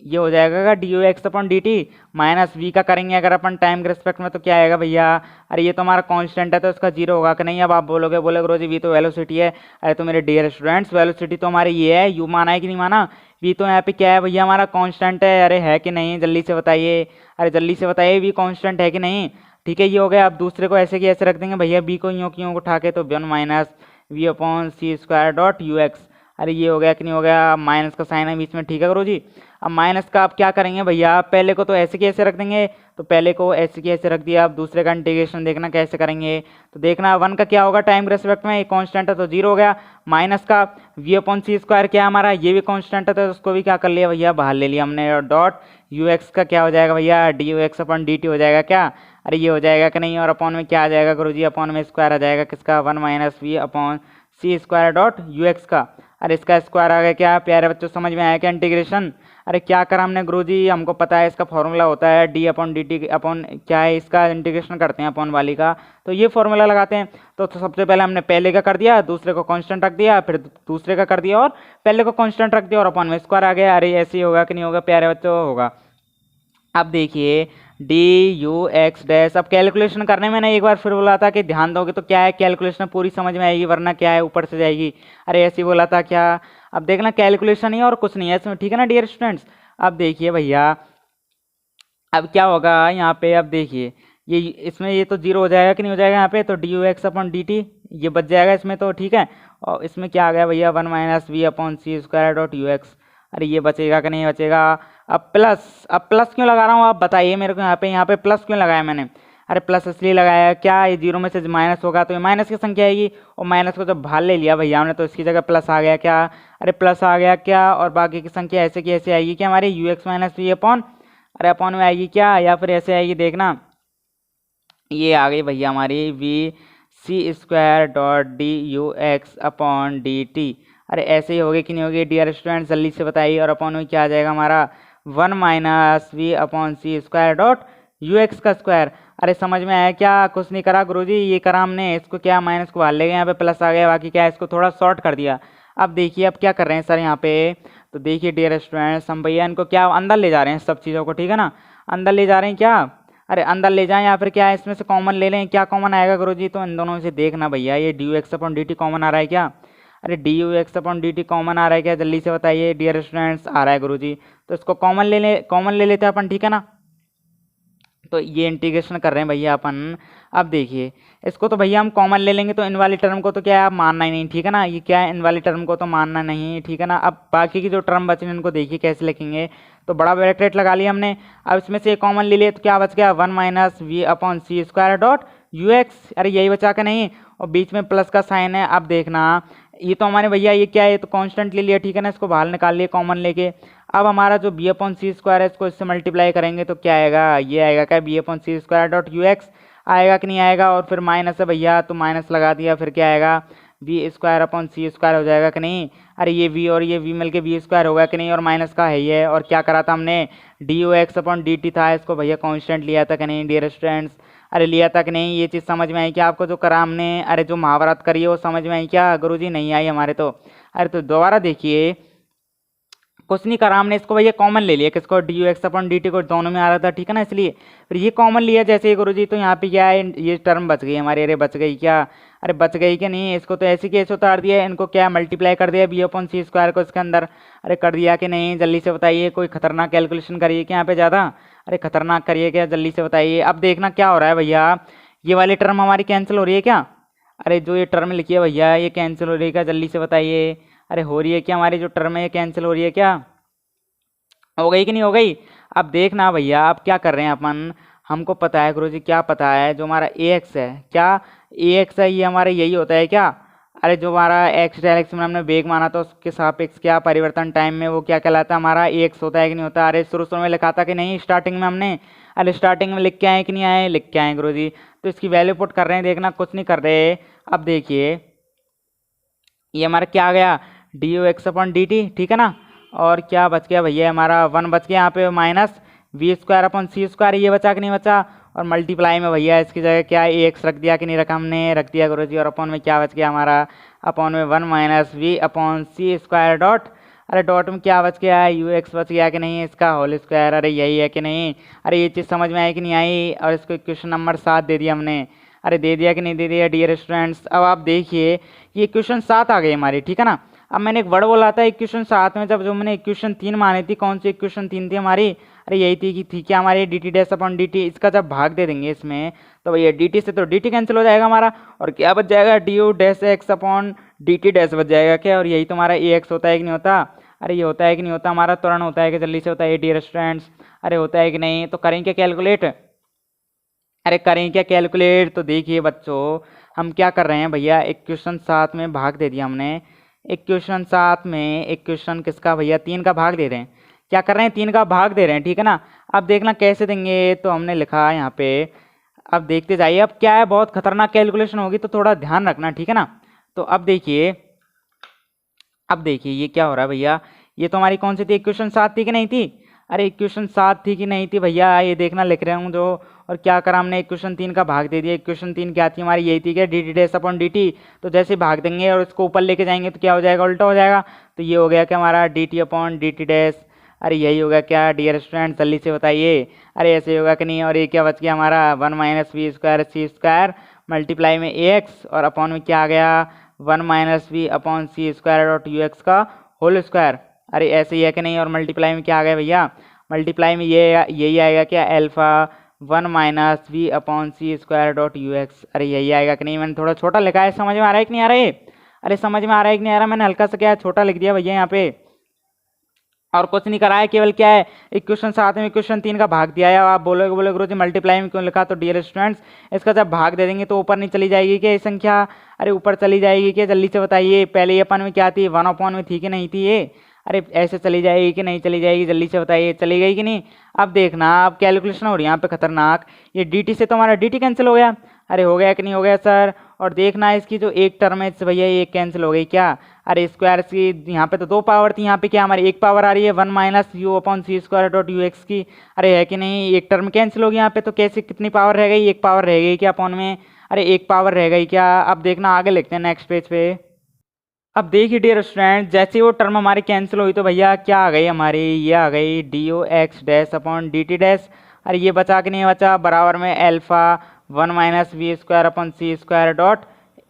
ये हो जाएगा d you x upon D t, minus v का करेंगे अगर अपन टाइम के रिस्पेक्ट में, तो क्या आएगा भैया, अरे ये तो हमारा कांस्टेंट है तो इसका जीरो होगा कि नहीं। अब आप बोलोगे गुरुजी वी तो वेलोसिटी है, अरे तो मेरे डियर स्टूडेंट्स वेलोसिटी तो हमारी ये है, यू माना है कि नहीं माना, वी तो यहाँ पे क्या है भैया हमारा कांस्टेंट है, अरे है कि नहीं, जल्दी से बताइए, अरे जल्दी से बताइए वी कांस्टेंट है कि नहीं। ठीक है ये हो गया। अब दूसरे को ऐसे की ऐसे रख देंगे भैया, बी को यूँ की यूँ उठा के, तो 1 minus we upon C square dot you x. अरे ये हो गया कि नहीं हो गया, माइनस का साइन है बीच में, ठीक है गुरुजी। अब माइनस का आप क्या करेंगे भैया, पहले को तो ऐसे की ऐसे रख देंगे, तो पहले को ऐसे की ऐसे रख दिया। अब दूसरे का इंटीग्रेशन देखना कैसे करेंगे, तो देखना 1 का क्या होगा टाइम रेस्पेक्ट में, कांस्टेंट है तो 0 हो गया। माइनस का वी अपॉन सी स्क्वायर क्या हमारा, ये भी कांस्टेंट है तो उसको भी क्या कर लिया भैया, बाहर ले लिया हमने, और डॉट यू एक्स का क्या हो जाएगा भैया, D you x upon D T हो जाएगा क्या, अरे ये हो जाएगा कि नहीं। और अपॉन में क्या आ जाएगा गुरुजी, अपॉन में स्क्वायर आ जाएगा किसका, 1 minus we upon C square dot you x का। अरे इसका स्क्वायर आ गया क्या प्यारे बच्चों, समझ में आया क्या इंटीग्रेशन। अरे क्या करा हमने गुरुजी, हमको पता है इसका फॉर्मूला होता है D upon D T upon क्या है, इसका इंटीग्रेशन करते हैं अपॉन वाली का, तो ये फॉर्मूला लगाते हैं। तो सबसे पहले हमने पहले का कर दिया, दूसरे को कांस्टेंट रख दिया, फिर दूसरे का कर दिया और पहले को कांस्टेंट रख दिया, और अपॉन में स्क्वायर आ गया। अरे ऐसे ही होगा कि नहीं होगा प्यारे बच्चों, होगा। अब देखिए डी यू एक्स डैश, अब कैलकुलेशन करने में ना एक बार फिर बोला था कि ध्यान दोगे तो क्या है, कैलकुलेशन पूरी समझ में आएगी, वरना क्या है ऊपर से जाएगी। अरे ऐसे ही बोला था क्या, अब देखना कैलकुलेशन ही और कुछ नहीं है इसमें, ठीक है ना डियर स्टूडेंट्स। अब देखिए भैया अब क्या होगा यहाँ पे, अब देखिए ये इसमें ये तो 0 हो जाएगा कि नहीं हो जाएगा यहाँ पे, तो D you x upon D t ये बच जाएगा इसमें, तो ठीक है। और इसमें क्या आ गया भैया, 1 minus we upon C square dot you x. अरे ये बचेगा कि नहीं बचेगा। अब प्लस क्यों लगा रहा हूँ आप बताइए मेरे को, यहाँ पे प्लस क्यों लगाया मैंने, अरे प्लस इसलिए लगाया क्या, ये 0 में से माइनस होगा तो ये माइनस की संख्या आएगी, और माइनस को जब बाहर ले लिया भैया हमने तो इसकी जगह प्लस आ गया क्या, अरे प्लस आ गया क्या, और बाकी की संख्या ऐसे की ऐसे आएगी क्या हमारी, u x minus we upon, अरे अपॉन में आएगी क्या, या फिर ऐसे आएगी, देखना ये आ गई भैया हमारी v c square dot d you x upon D T. अरे ऐसे ही होगी कि नहीं होगी डियर स्टूडेंट, जल्दी से बताइए। और अपॉन में क्या आ जाएगा हमारा, 1 minus we upon C square dot you x का स्क्वायर। अरे समझ में आया क्या, कुछ नहीं करा गुरुजी, ये करा हमने, इसको क्या माइनस को बाहर ले गए, यहाँ पे प्लस आ गया, बाकी क्या है इसको थोड़ा शॉर्ट कर दिया। अब देखिए अब क्या कर रहे हैं सर यहाँ पे, तो देखिए डियर स्टूडेंट्स हम भैया इनको क्या अंदर ले जा रहे हैं सब चीज़ों को, ठीक है ना, अंदर ले जा रहे हैं क्या, अरे अंदर ले जाएं या फिर क्या है इसमें से कॉमन ले लें, क्या कॉमन आएगा गुरुजी, तो इन दोनों में से देखना भैया ये D you x upon D T common आ रहा है क्या, अरे D you x upon D T common आ रहा है क्या, जल्दी से बताइए डियर स्टूडेंट्स। आ रहा है गुरुजी, तो इसको कॉमन ले लेते हैं अपन, ठीक है ना। तो ये इंटीग्रेशन कर रहे हैं भैया अपन। अब देखिए इसको तो भैया हम कॉमन ले लेंगे, तो इन वाली टर्म को तो क्या है आप मानना ही नहीं, ठीक है ना। ये क्या है, इन वाली टर्म को तो मानना नहीं, ठीक है ना। अब बाकी की जो टर्म बची इनको देखिए कैसे लिखेंगे। तो बड़ा ब्रैकेट लगा लिया हमने। अब इसमें से कॉमन ले लिया तो क्या बच गया, 1 minus we upon C square dot you x. अरे यही बचा के नहीं, और बीच में प्लस का साइन है। अब देखना ये तो हमारे भैया ये क्या है, ये तो कांस्टेंट ले लिया, ठीक है ना। इसको बाहर निकाल लिए कॉमन लेके। अब हमारा जो बी अपॉन सी स्क्वायर है इसको इससे मल्टीप्लाई करेंगे तो क्या आएगा, ये आएगा क्या, B upon C square dot you x आएगा कि नहीं आएगा। और फिर माइनस है भैया, तो माइनस लगा दिया, फिर क्या आएगा, बी स्क्वायर अपॉन सी स्क्वायर हो जाएगा कि नहीं। अरे ये वी और ये वी मिलके बी स्क्वायर होगा कि नहीं, और माइनस का है ये। और क्या करा था हमने, D you x upon D t था, इसको भैया कांस्टेंट लिया था कि नहीं डियर स्टूडेंट्स। अरे लिया था कि नहीं, ये चीज़ समझ में आई क्या आपको, जो करा हमने। अरे जो महाभारत करी है वो समझ में आई क्या गुरुजी, नहीं आई हमारे तो। अरे तो दोबारा देखिए, कुछ नहीं करा हमने, इसको भैया कॉमन ले लिया, किसको, D you x upon D T को, दोनों में आ रहा था, ठीक है ना। इसलिए फिर ये कॉमन लिया जैसे ही गुरुजी, तो यहाँ पे क्या है, ये टर्म बच गई हमारी। अरे बच गई क्या, अरे बच गई कि नहीं, इसको तो ऐसे कैसे उतार दिया, इनको क्या मल्टीप्लाई कर दिया बी अपॉन सी स्क्वायर को इसके अंदर। अरे कर दिया कि नहीं, जल्दी से बताइए, कोई खतरनाक कैलकुलेशन करिए क्या यहाँ पे ज़्यादा, अरे खतरनाक करिए क्या, जल्दी से बताइए। अब देखना क्या हो रहा है भैया, ये वाली टर्म हमारी कैंसिल हो रही है क्या। अरे जो ये टर्म लिखी है भैया ये कैंसिल हो रही है क्या, जल्दी से बताइए। अरे हो रही है क्या, हमारी जो टर्म है ये कैंसिल हो रही है क्या, हो गई कि नहीं हो गई। अब देखना भैया अब क्या कर रहे हैं अपन, हमको पता है गुरुजी, क्या पता है, जो हमारा ए एक्स है, क्या ए एक्स है, ये हमारा यही होता है क्या। अरे जो हमारा एक्स डायरेक्शन में हमने वेग माना था उसके सापेक्ष क्या परिवर्तन टाइम में, वो क्या कहलाता है हमारा ए एक्स होता है कि नहीं होता। अरे शुरू में लिखा था कि नहीं स्टार्टिंग में हमने, अरे स्टार्टिंग में लिख के आए कि नहीं आए, लिख के आए गुरुजी। तो इसकी वैल्यू पुट कर रहे हैं, देखना कुछ नहीं कर रहे। अब देखिए ये हमारा क्या आ गया, D you x upon D T, ठीक है ना। और क्या बच गया भैया, हमारा 1 बच गया यहाँ पे, माइनस वी स्क्वायर अपॉन सी स्क्वायर, ये बचा कि नहीं बचा। और मल्टीप्लाई में भैया इसकी जगह क्या ए एक्स रख दिया कि नहीं रखा, हमने रख दिया गुरुजी। और अपॉन में क्या बच गया हमारा, अपॉन में 1 minus we upon C square dot, अरे डॉट में क्या बच गया, यू एक्स बच गया कि नहीं, इसका होल स्क्वायर। अरे यही है कि नहीं, अरे ये चीज़ समझ में आई कि नहीं आई। और इसको क्वेश्चन नंबर 7 दे दिया हमने, अरे दे दिया कि नहीं दे दिया डियर स्टूडेंट्स। अब आप देखिए ये क्वेश्चन 7 आ गई हमारी, ठीक है ना। अब मैंने एक वर्ड बोला था इक्वेशन 7 में, जब जो मैंने इक्वेशन 3 मानी थी, कौन सी इक्वेशन 3 थी हमारी, अरे यही थी कि थी क्या हमारी D T dash upon D T. इसका जब भाग दे देंगे इसमें तो भैया डी टी से तो डी टी कैंसिल हो जाएगा हमारा, और क्या बच जाएगा, d you dash x upon D T dash बच जाएगा क्या। और यही तो हमारा ए एक्स होता है कि नहीं होता, अरे ये होता है कि नहीं होता, हमारा त्वरण होता है कि, जल्दी से होता है डियर स्टूडेंट्स, अरे होता है कि नहीं। तो करें क्या कैलकुलेट, अरे करें क्या कैलकुलेट। तो देखिए बच्चों हम क्या कर रहे हैं भैया, इक्वेशन 7 में भाग दे दिया हमने, इक्वेशन 7 में इक्वेशन किसका भैया, 3 का भाग दे रहे हैं। क्या कर रहे हैं, 3 का भाग दे रहे हैं, ठीक है ना। अब देखना कैसे देंगे, तो हमने लिखा यहाँ पे, अब देखते जाइए। अब क्या है, बहुत खतरनाक कैलकुलेशन होगी तो थोड़ा ध्यान रखना, ठीक है ना। तो अब देखिए ये क्या हो रहा है भैया, ये तो हमारी कौन सी थी, इक्वेशन 7 थी कि नहीं थी, अरे इक्वेशन 7 थी कि नहीं थी भैया, ये देखना लिख रहा हूँ जो। और क्या करा हमने, इक्वेशन 3 का भाग दे दिया। इक्वेशन 3 क्या थी हमारी, यही थी क्या, D T dash upon D T. तो जैसे भाग देंगे और इसको ऊपर लेके जाएंगे तो क्या हो जाएगा, उल्टा हो जाएगा। तो ये हो गया क्या हमारा, D T upon D T dash, अरे यही होगा क्या डियर स्टूडेंट, जल्दी से बताइए। अरे ऐसे होगा कि नहीं। और ये क्या बच गया हमारा, 1 minus v square c square multiply में ए एक्स, और अपॉन में क्या आ गया, 1 minus we upon C square dot you x का होल स्क्वायर। अरे ऐसे ही है कि नहीं। और मल्टीप्लाई में क्या आ गया भैया, मल्टीप्लाई में ये यही आएगा क्या, alpha 1 minus we upon C square dot you x. अरे यही आएगा कि नहीं, मैंने थोड़ा छोटा लिखा है, समझ में आ रहा है कि नहीं आ रहा है, अरे समझ में आ रहा है कि नहीं आ रहा, मैंने हल्का सा क्या छोटा लिख दिया भैया यहाँ पे। और कुछ नहीं करा है, केवल क्या है, इक्वेशन 7 में इक्वेशन 3 का भाग दिया है। आप बोलोगे गुरुजी मल्टीप्लाई में क्यों लिखा, तो डियर स्टूडेंट्स इसका जब भाग दे देंगे तो ऊपर नहीं चली जाएगी क्या ये संख्या, अरे ऊपर चली जाएगी क्या, जल्दी से बताइए। पहले ये अपन में क्या थी, 1 अपॉन में थी कि नहीं थी ये, अरे ऐसे चली जाएगी कि नहीं चली जाएगी, जल्दी से बताइए, चली गई कि नहीं। अब देखना अब कैलकुलेशन हो रही है यहाँ पे खतरनाक, ये डी टी से तो हमारा डी टी कैंसिल हो गया, अरे हो गया कि नहीं हो गया सर। और देखना इसकी जो एक टर्म है इससे भैया ये कैंसिल हो गई क्या, अरे स्क्वायर की यहाँ पे तो 2 पावर थी, यहाँ पे क्या हमारी 1 पावर आ रही है, 1 minus u upon C square dot you x की, अरे है कि नहीं, एक टर्म कैंसिल हो गई यहाँ पे। तो कैसे कितनी पावर रह गई, 1 पावर रह गई क्या अपॉन में, अरे 1 पावर रह गई क्या। अब देखना आगे लिखते हैं नेक्स्ट पेज पे। अब देखिए डियर स्टूडेंट जैसे वो टर्म हमारी कैंसिल हुई तो भैया क्या आ गई हमारी, ये आ गई d o x dash upon D T dash, अरे ये बचा कि नहीं बचा, बराबर में alpha 1 minus v square upon C square dot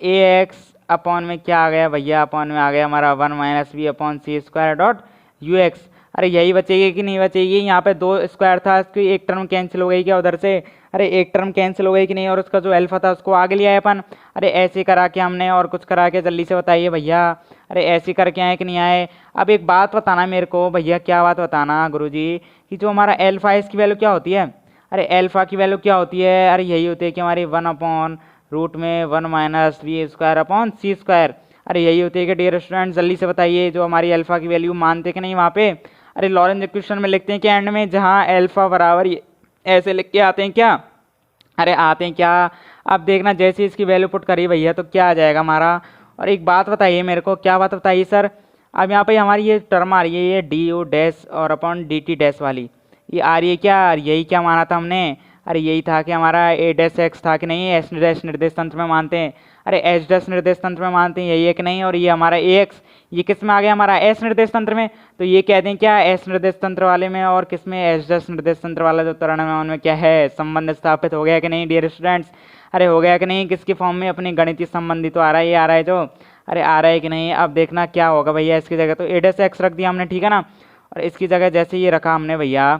a x upon में क्या आ गया भैया, अपॉन में आ गया हमारा 1 minus we upon C square dot you x. अरे यही बचेगी कि नहीं बचेगी, यहाँ पे 2 स्क्वायर था, इसकी एक टर्म कैंसिल हो गई क्या उधर से, अरे एक टर्म कैंसिल हो गई कि नहीं, और उसका जो अल्फा था उसको आगे लिया है अपन। अरे ऐसे करा के हमने, और कुछ करा के जल्दी से बताइए भैया, अरे ऐसे करके आए कि नहीं आए। अब एक बात बताना मेरे को भैया, क्या बात बताना गुरुजी, कि जो हमारा एल्फा है इसकी वैल्यू क्या होती है। अरे एल्फा की वैल्यू क्या होती है, अरे यही होती है कि हमारी 1 अपॉन रूट में 1 माइनस वी स्क्वायर अपॉन सी स्क्वायर। अरे यही होती है कि डियर स्टूडेंट जल्दी से बताइए, जो हमारी अल्फा की वैल्यू मानते कि नहीं वहाँ पे। अरे लॉरेंज इक्वेशन में लिखते हैं कि एंड में जहाँ अल्फा बराबर ऐसे लिख के आते हैं क्या, अरे आते हैं क्या। अब देखना जैसे इसकी वैल्यू पुट करी भैया तो क्या आ जाएगा हमारा। और एक बात बताइए मेरे को, क्या बात बताइए सर। अब यहाँ पे हमारी ये टर्म आ रही है, ये डी यू डैश और अपॉन डी टी डैश वाली, ये आ रही है क्या, यही क्या माना था हमने। अरे यही था कि हमारा ए डैश एक्स था कि नहीं, एस डैश निर्देश तंत्र में मानते हैं, अरे एच डैश निर्देश तंत्र में मानते हैं, यही है कि नहीं। और ये हमारा ए एक्स, ये किस में आ गया हमारा एस निर्देश तंत्र में, तो ये कहते हैं क्या एस निर्देश तंत्र वाले में, और किस में एच डैश निर्देश तंत्र वाला जो त्वरण है उनमें क्या है संबंध स्थापित हो गया कि नहीं डियर स्टूडेंट्स। अरे हो गया कि नहीं, किसकी फॉर्म में, अपनी गणितीय संबंधी तो आ रहा है, ये आ रहा है जो, अरे आ रहा है कि नहीं। अब देखना क्या होगा भैया, इसकी जगह तो ए डैश एक्स रख दिया हमने, ठीक है ना, और इसकी जगह जैसे ये रखा हमने भैया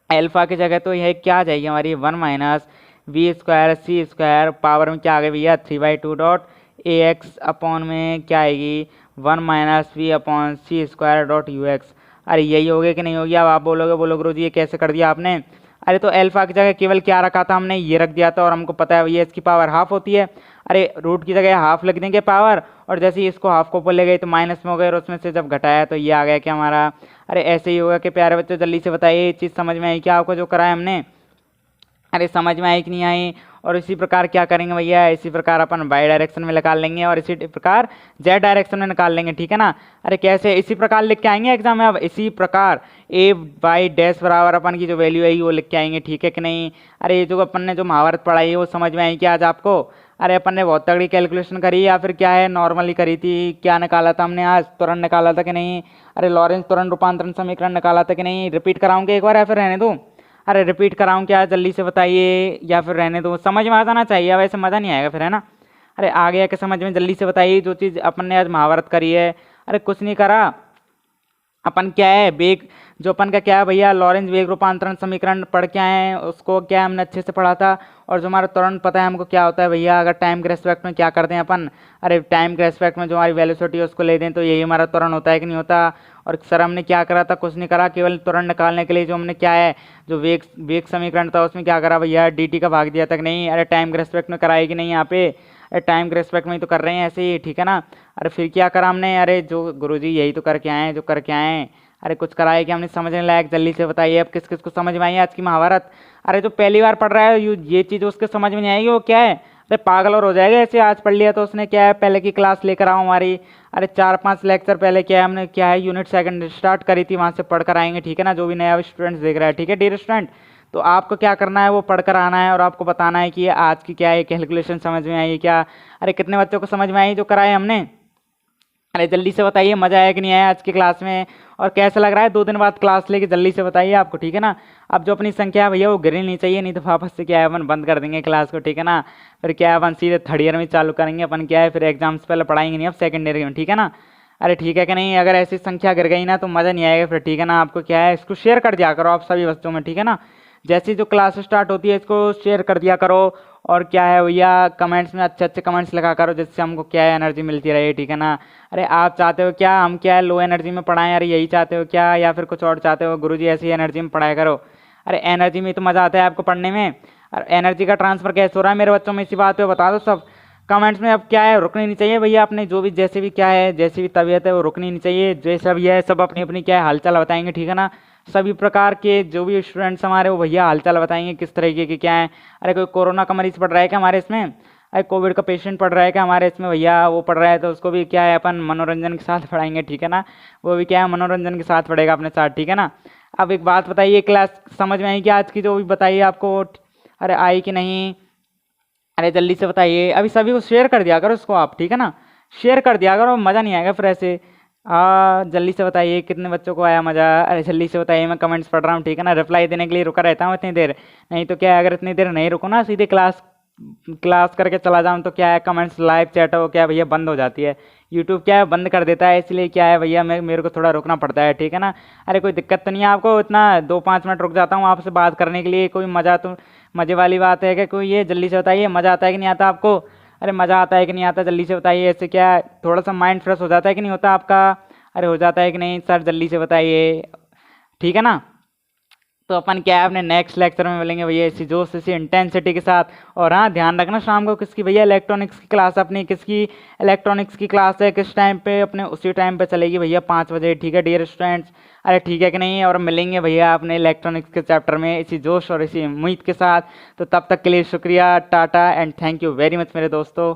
एल्फा की जगह, तो यह क्या आ जाएगी हमारी 1 minus v square c square power में क्या आ गई भैया 3/2 डॉट ए एक्स अपॉन में क्या आएगी 1 minus we upon C square dot you x. अरे यही हो गया कि नहीं हो गया। अब आप बोलोगे, बोलो गुरुजी ये कैसे कर दिया आपने। अरे तो एल्फा की जगह केवल क्या रखा था हमने, ये रख दिया था, और हमको पता है भैया इसकी पावर हाफ होती है। अरे रूट की जगह हाफ लिख देंगे पावर, और जैसे ही इसको हाफ को ऊपर ले गई तो माइनस में हो गए, और उसमें से जब घटाया तो ये आ गया क्या हमारा। अरे ऐसे ही होगा कि प्यारे बच्चों जल्दी से बताइए ये चीज़ समझ में आई क्या आपको जो कराया हमने, अरे समझ में आई कि नहीं आई। और इसी प्रकार क्या करेंगे भैया, इसी प्रकार अपन वाई डायरेक्शन में निकाल लेंगे, और इसी प्रकार जेड डायरेक्शन में निकाल लेंगे, ठीक है ना। अरे कैसे, इसी प्रकार लिख के आएंगे एग्जाम में। अब इसी प्रकार ए वाई डैश बराबर अपन की जो वैल्यू है वो लिख के आएंगे, ठीक है कि नहीं। अरे ये जो अपन ने जो महाभारत पढ़ाई है वो समझ में आई क्या आज आपको। अरे अपन ने बहुत तगड़ी कैलकुलेशन करी, या फिर क्या है नॉर्मली करी थी, क्या निकाला था हमने आज, त्वरण निकाला था कि नहीं। अरे लॉरेंस त्वरण रूपांतरण समीकरण निकाला था कि नहीं। रिपीट कराऊंगे एक बार या फिर रहने दूँ, अरे रिपीट कराऊं क्या, जल्दी से बताइए, या फिर रहने दो, समझ में आ जाना चाहिए, वैसे मज़ा नहीं आएगा फिर, है ना। अरे आ गया कि समझ में, जल्दी से बताइए जो चीज़ अपन ने आज महाभारत करी है। अरे कुछ नहीं करा अपन, क्या है वेग, जो अपन का क्या है भैया लॉरेंज वेग रूपांतरण समीकरण पढ़ के आए हैं, उसको क्या हमने अच्छे से पढ़ा था। और जो हमारा त्वरण पता है हमको क्या होता है भैया, अगर टाइम के रेस्पेक्ट में क्या करते हैं अपन, अरे टाइम के रेस्पेक्ट में जो हमारी वेलोसिटी है उसको ले दें तो यही हमारा त्वरण होता है कि नहीं होता। और सर हमने क्या करा था, कुछ नहीं करा, केवल त्वरण निकालने के लिए जो हमने क्या है जो वेग वेग समीकरण था उसमें क्या करा भैया dt का भाग दिया तक नहीं। अरे टाइम के रेस्पेक्ट में कराएगी नहीं यहाँ पे, अरे टाइम के रेस्पेक्ट में ही तो कर रहे हैं ऐसे ही, ठीक है ना। अरे फिर क्या करा हमने, अरे जो गुरुजी यही तो करके आए हैं जो करके आए हैं। अरे कुछ कराया कि हमने समझने लायक, जल्दी से बताइए अब किस किस को समझ में आई है आज की महाभारत। अरे जो पहली बार पढ़ रहा है ये चीज़ उसके समझ में नहीं आएगी, वो क्या है, अरे पागल और हो जाएगा ऐसे। आज पढ़ लिया तो उसने क्या है, पहले की क्लास लेकर आओ हमारी, अरे 4-5 लेक्चर पहले क्या है हमने क्या है यूनिट सेकंड स्टार्ट करी थी, वहाँ से पढ़ कर आएंगे, ठीक है ना। जो भी नया स्टूडेंट्स देख रहा है, ठीक है डियर स्टूडेंट, तो आपको क्या करना है वो पढ़कर आना है, और आपको बताना है कि आज की क्या है कैलकुलेशन समझ में आई है क्या। अरे कितने बच्चों को समझ में आई जो कराए हमने। अरे जल्दी से बताइए मज़ा आया कि नहीं आया आज की क्लास में, और कैसा लग रहा है 2 दिन बाद क्लास लेके, जल्दी से बताइए आपको, ठीक है ना। अब जो अपनी संख्या है भैया वो गिरनी नहीं चाहिए, नहीं तो वापस से क्या है अपन बंद कर देंगे क्लास को, ठीक है ना। फिर क्या है अपन सीधे थर्ड ईयर में चालू करेंगे अपन, क्या है फिर एग्जाम्स पहले पढ़ाएंगे नहीं, अब सेकंड ईयर में, ठीक है ना। अरे ठीक है कि नहीं, अगर ऐसी संख्या गिर गई ना तो मज़ा नहीं आएगा फिर, ठीक है ना। आपको क्या है इसको शेयर कर दिया करो आप सभी बच्चों में, ठीक है ना। जैसी जो क्लास स्टार्ट होती है इसको शेयर कर दिया करो, और क्या है भैया कमेंट्स में अच्छे अच्छे कमेंट्स लगा करो, जिससे हमको क्या है एनर्जी मिलती रहे, ठीक है ना। अरे आप चाहते हो क्या हम क्या है लो एनर्जी में पढ़ाएं, अरे यही चाहते हो क्या, या फिर कुछ और चाहते हो गुरुजी ऐसी एनर्जी में पढ़ाया करो। अरे एनर्जी में तो मज़ा आता है आपको पढ़ने में, और एनर्जी का ट्रांसफ़र कैसे हो रहा है मेरे बच्चों में, इसी बात पे बता दो सब कमेंट्स में। अब क्या है रुकनी नहीं चाहिए भैया, अपने जो भी जैसे भी क्या है जैसी भी तबीयत है वो रुकनी नहीं चाहिए, जैसा भी है सब अपनी अपनी क्या है हालचाल बताएंगे, ठीक है ना। सभी प्रकार के जो भी स्टूडेंट्स हमारे वो भैया हालचाल बताएंगे किस तरीके के क्या है। अरे कोई कोरोना का मरीज पड़ रहा है क्या हमारे इसमें, अरे कोविड का पेशेंट पड़ रहा है क्या हमारे इसमें भैया, वो पढ़ रहा है तो उसको भी क्या है अपन मनोरंजन के साथ पढ़ाएंगे, ठीक है ना। वो भी क्या है मनोरंजन के साथ पढ़ेगा अपने साथ, ठीक है ना। अब एक बात बताइए क्लास समझ में आई क्या आज की जो भी बताइए आपको, अरे आई कि नहीं। अरे जल्दी से बताइए, अभी सभी को शेयर कर दिया करो इसको आप, ठीक है ना, शेयर कर दिया करो, मज़ा नहीं आएगा फिर ऐसे। जल्दी से बताइए कितने बच्चों को आया मज़ा। अरे जल्दी से बताइए, मैं कमेंट्स पढ़ रहा हूँ, ठीक है ना। रिप्लाई देने के लिए रुका रहता हूँ इतनी देर, नहीं तो क्या है अगर इतनी देर नहीं रुको ना सीधे क्लास क्लास करके चला जाऊँ तो क्या है, कमेंट्स लाइव चैट हो क्या भैया बंद हो जाती है, यूट्यूब क्या है बंद कर देता है, इसलिए क्या है भैया मेरे को थोड़ा रुकना पड़ता है, ठीक है ना। अरे कोई दिक्कत तो नहीं है आपको, इतना 2-5 मिनट रुक जाता हूँ आपसे बात करने के लिए, कोई मज़ा तो मज़े वाली बात है कि कोई, ये जल्दी से बताइए मज़ा आता है कि नहीं आता आपको। अरे मज़ा आता है कि नहीं आता, जल्दी से बताइए, ऐसे क्या है थोड़ा सा माइंड फ्रेश हो जाता है कि नहीं होता आपका। अरे हो जाता है कि नहीं सर, जल्दी से बताइए, ठीक है ना। तो अपन क्या है अपने नेक्स्ट लेक्चर में मिलेंगे भैया इसी जोश इसी इंटेंसिटी के साथ। और हाँ ध्यान रखना शाम को किसकी भैया इलेक्ट्रॉनिक्स की क्लास, अपनी किसकी इलेक्ट्रॉनिक्स की क्लास है, किस टाइम पे, अपने उसी टाइम पे चलेगी भैया 5 बजे, ठीक है डियर स्टूडेंट्स। अरे ठीक है कि नहीं, और मिलेंगे भैया अपने इलेक्ट्रॉनिक्स के चैप्टर में इसी जोश और इसी उम्मीद के साथ। तो तब तक के लिए शुक्रिया, Tata and thank you very much मेरे दोस्तों।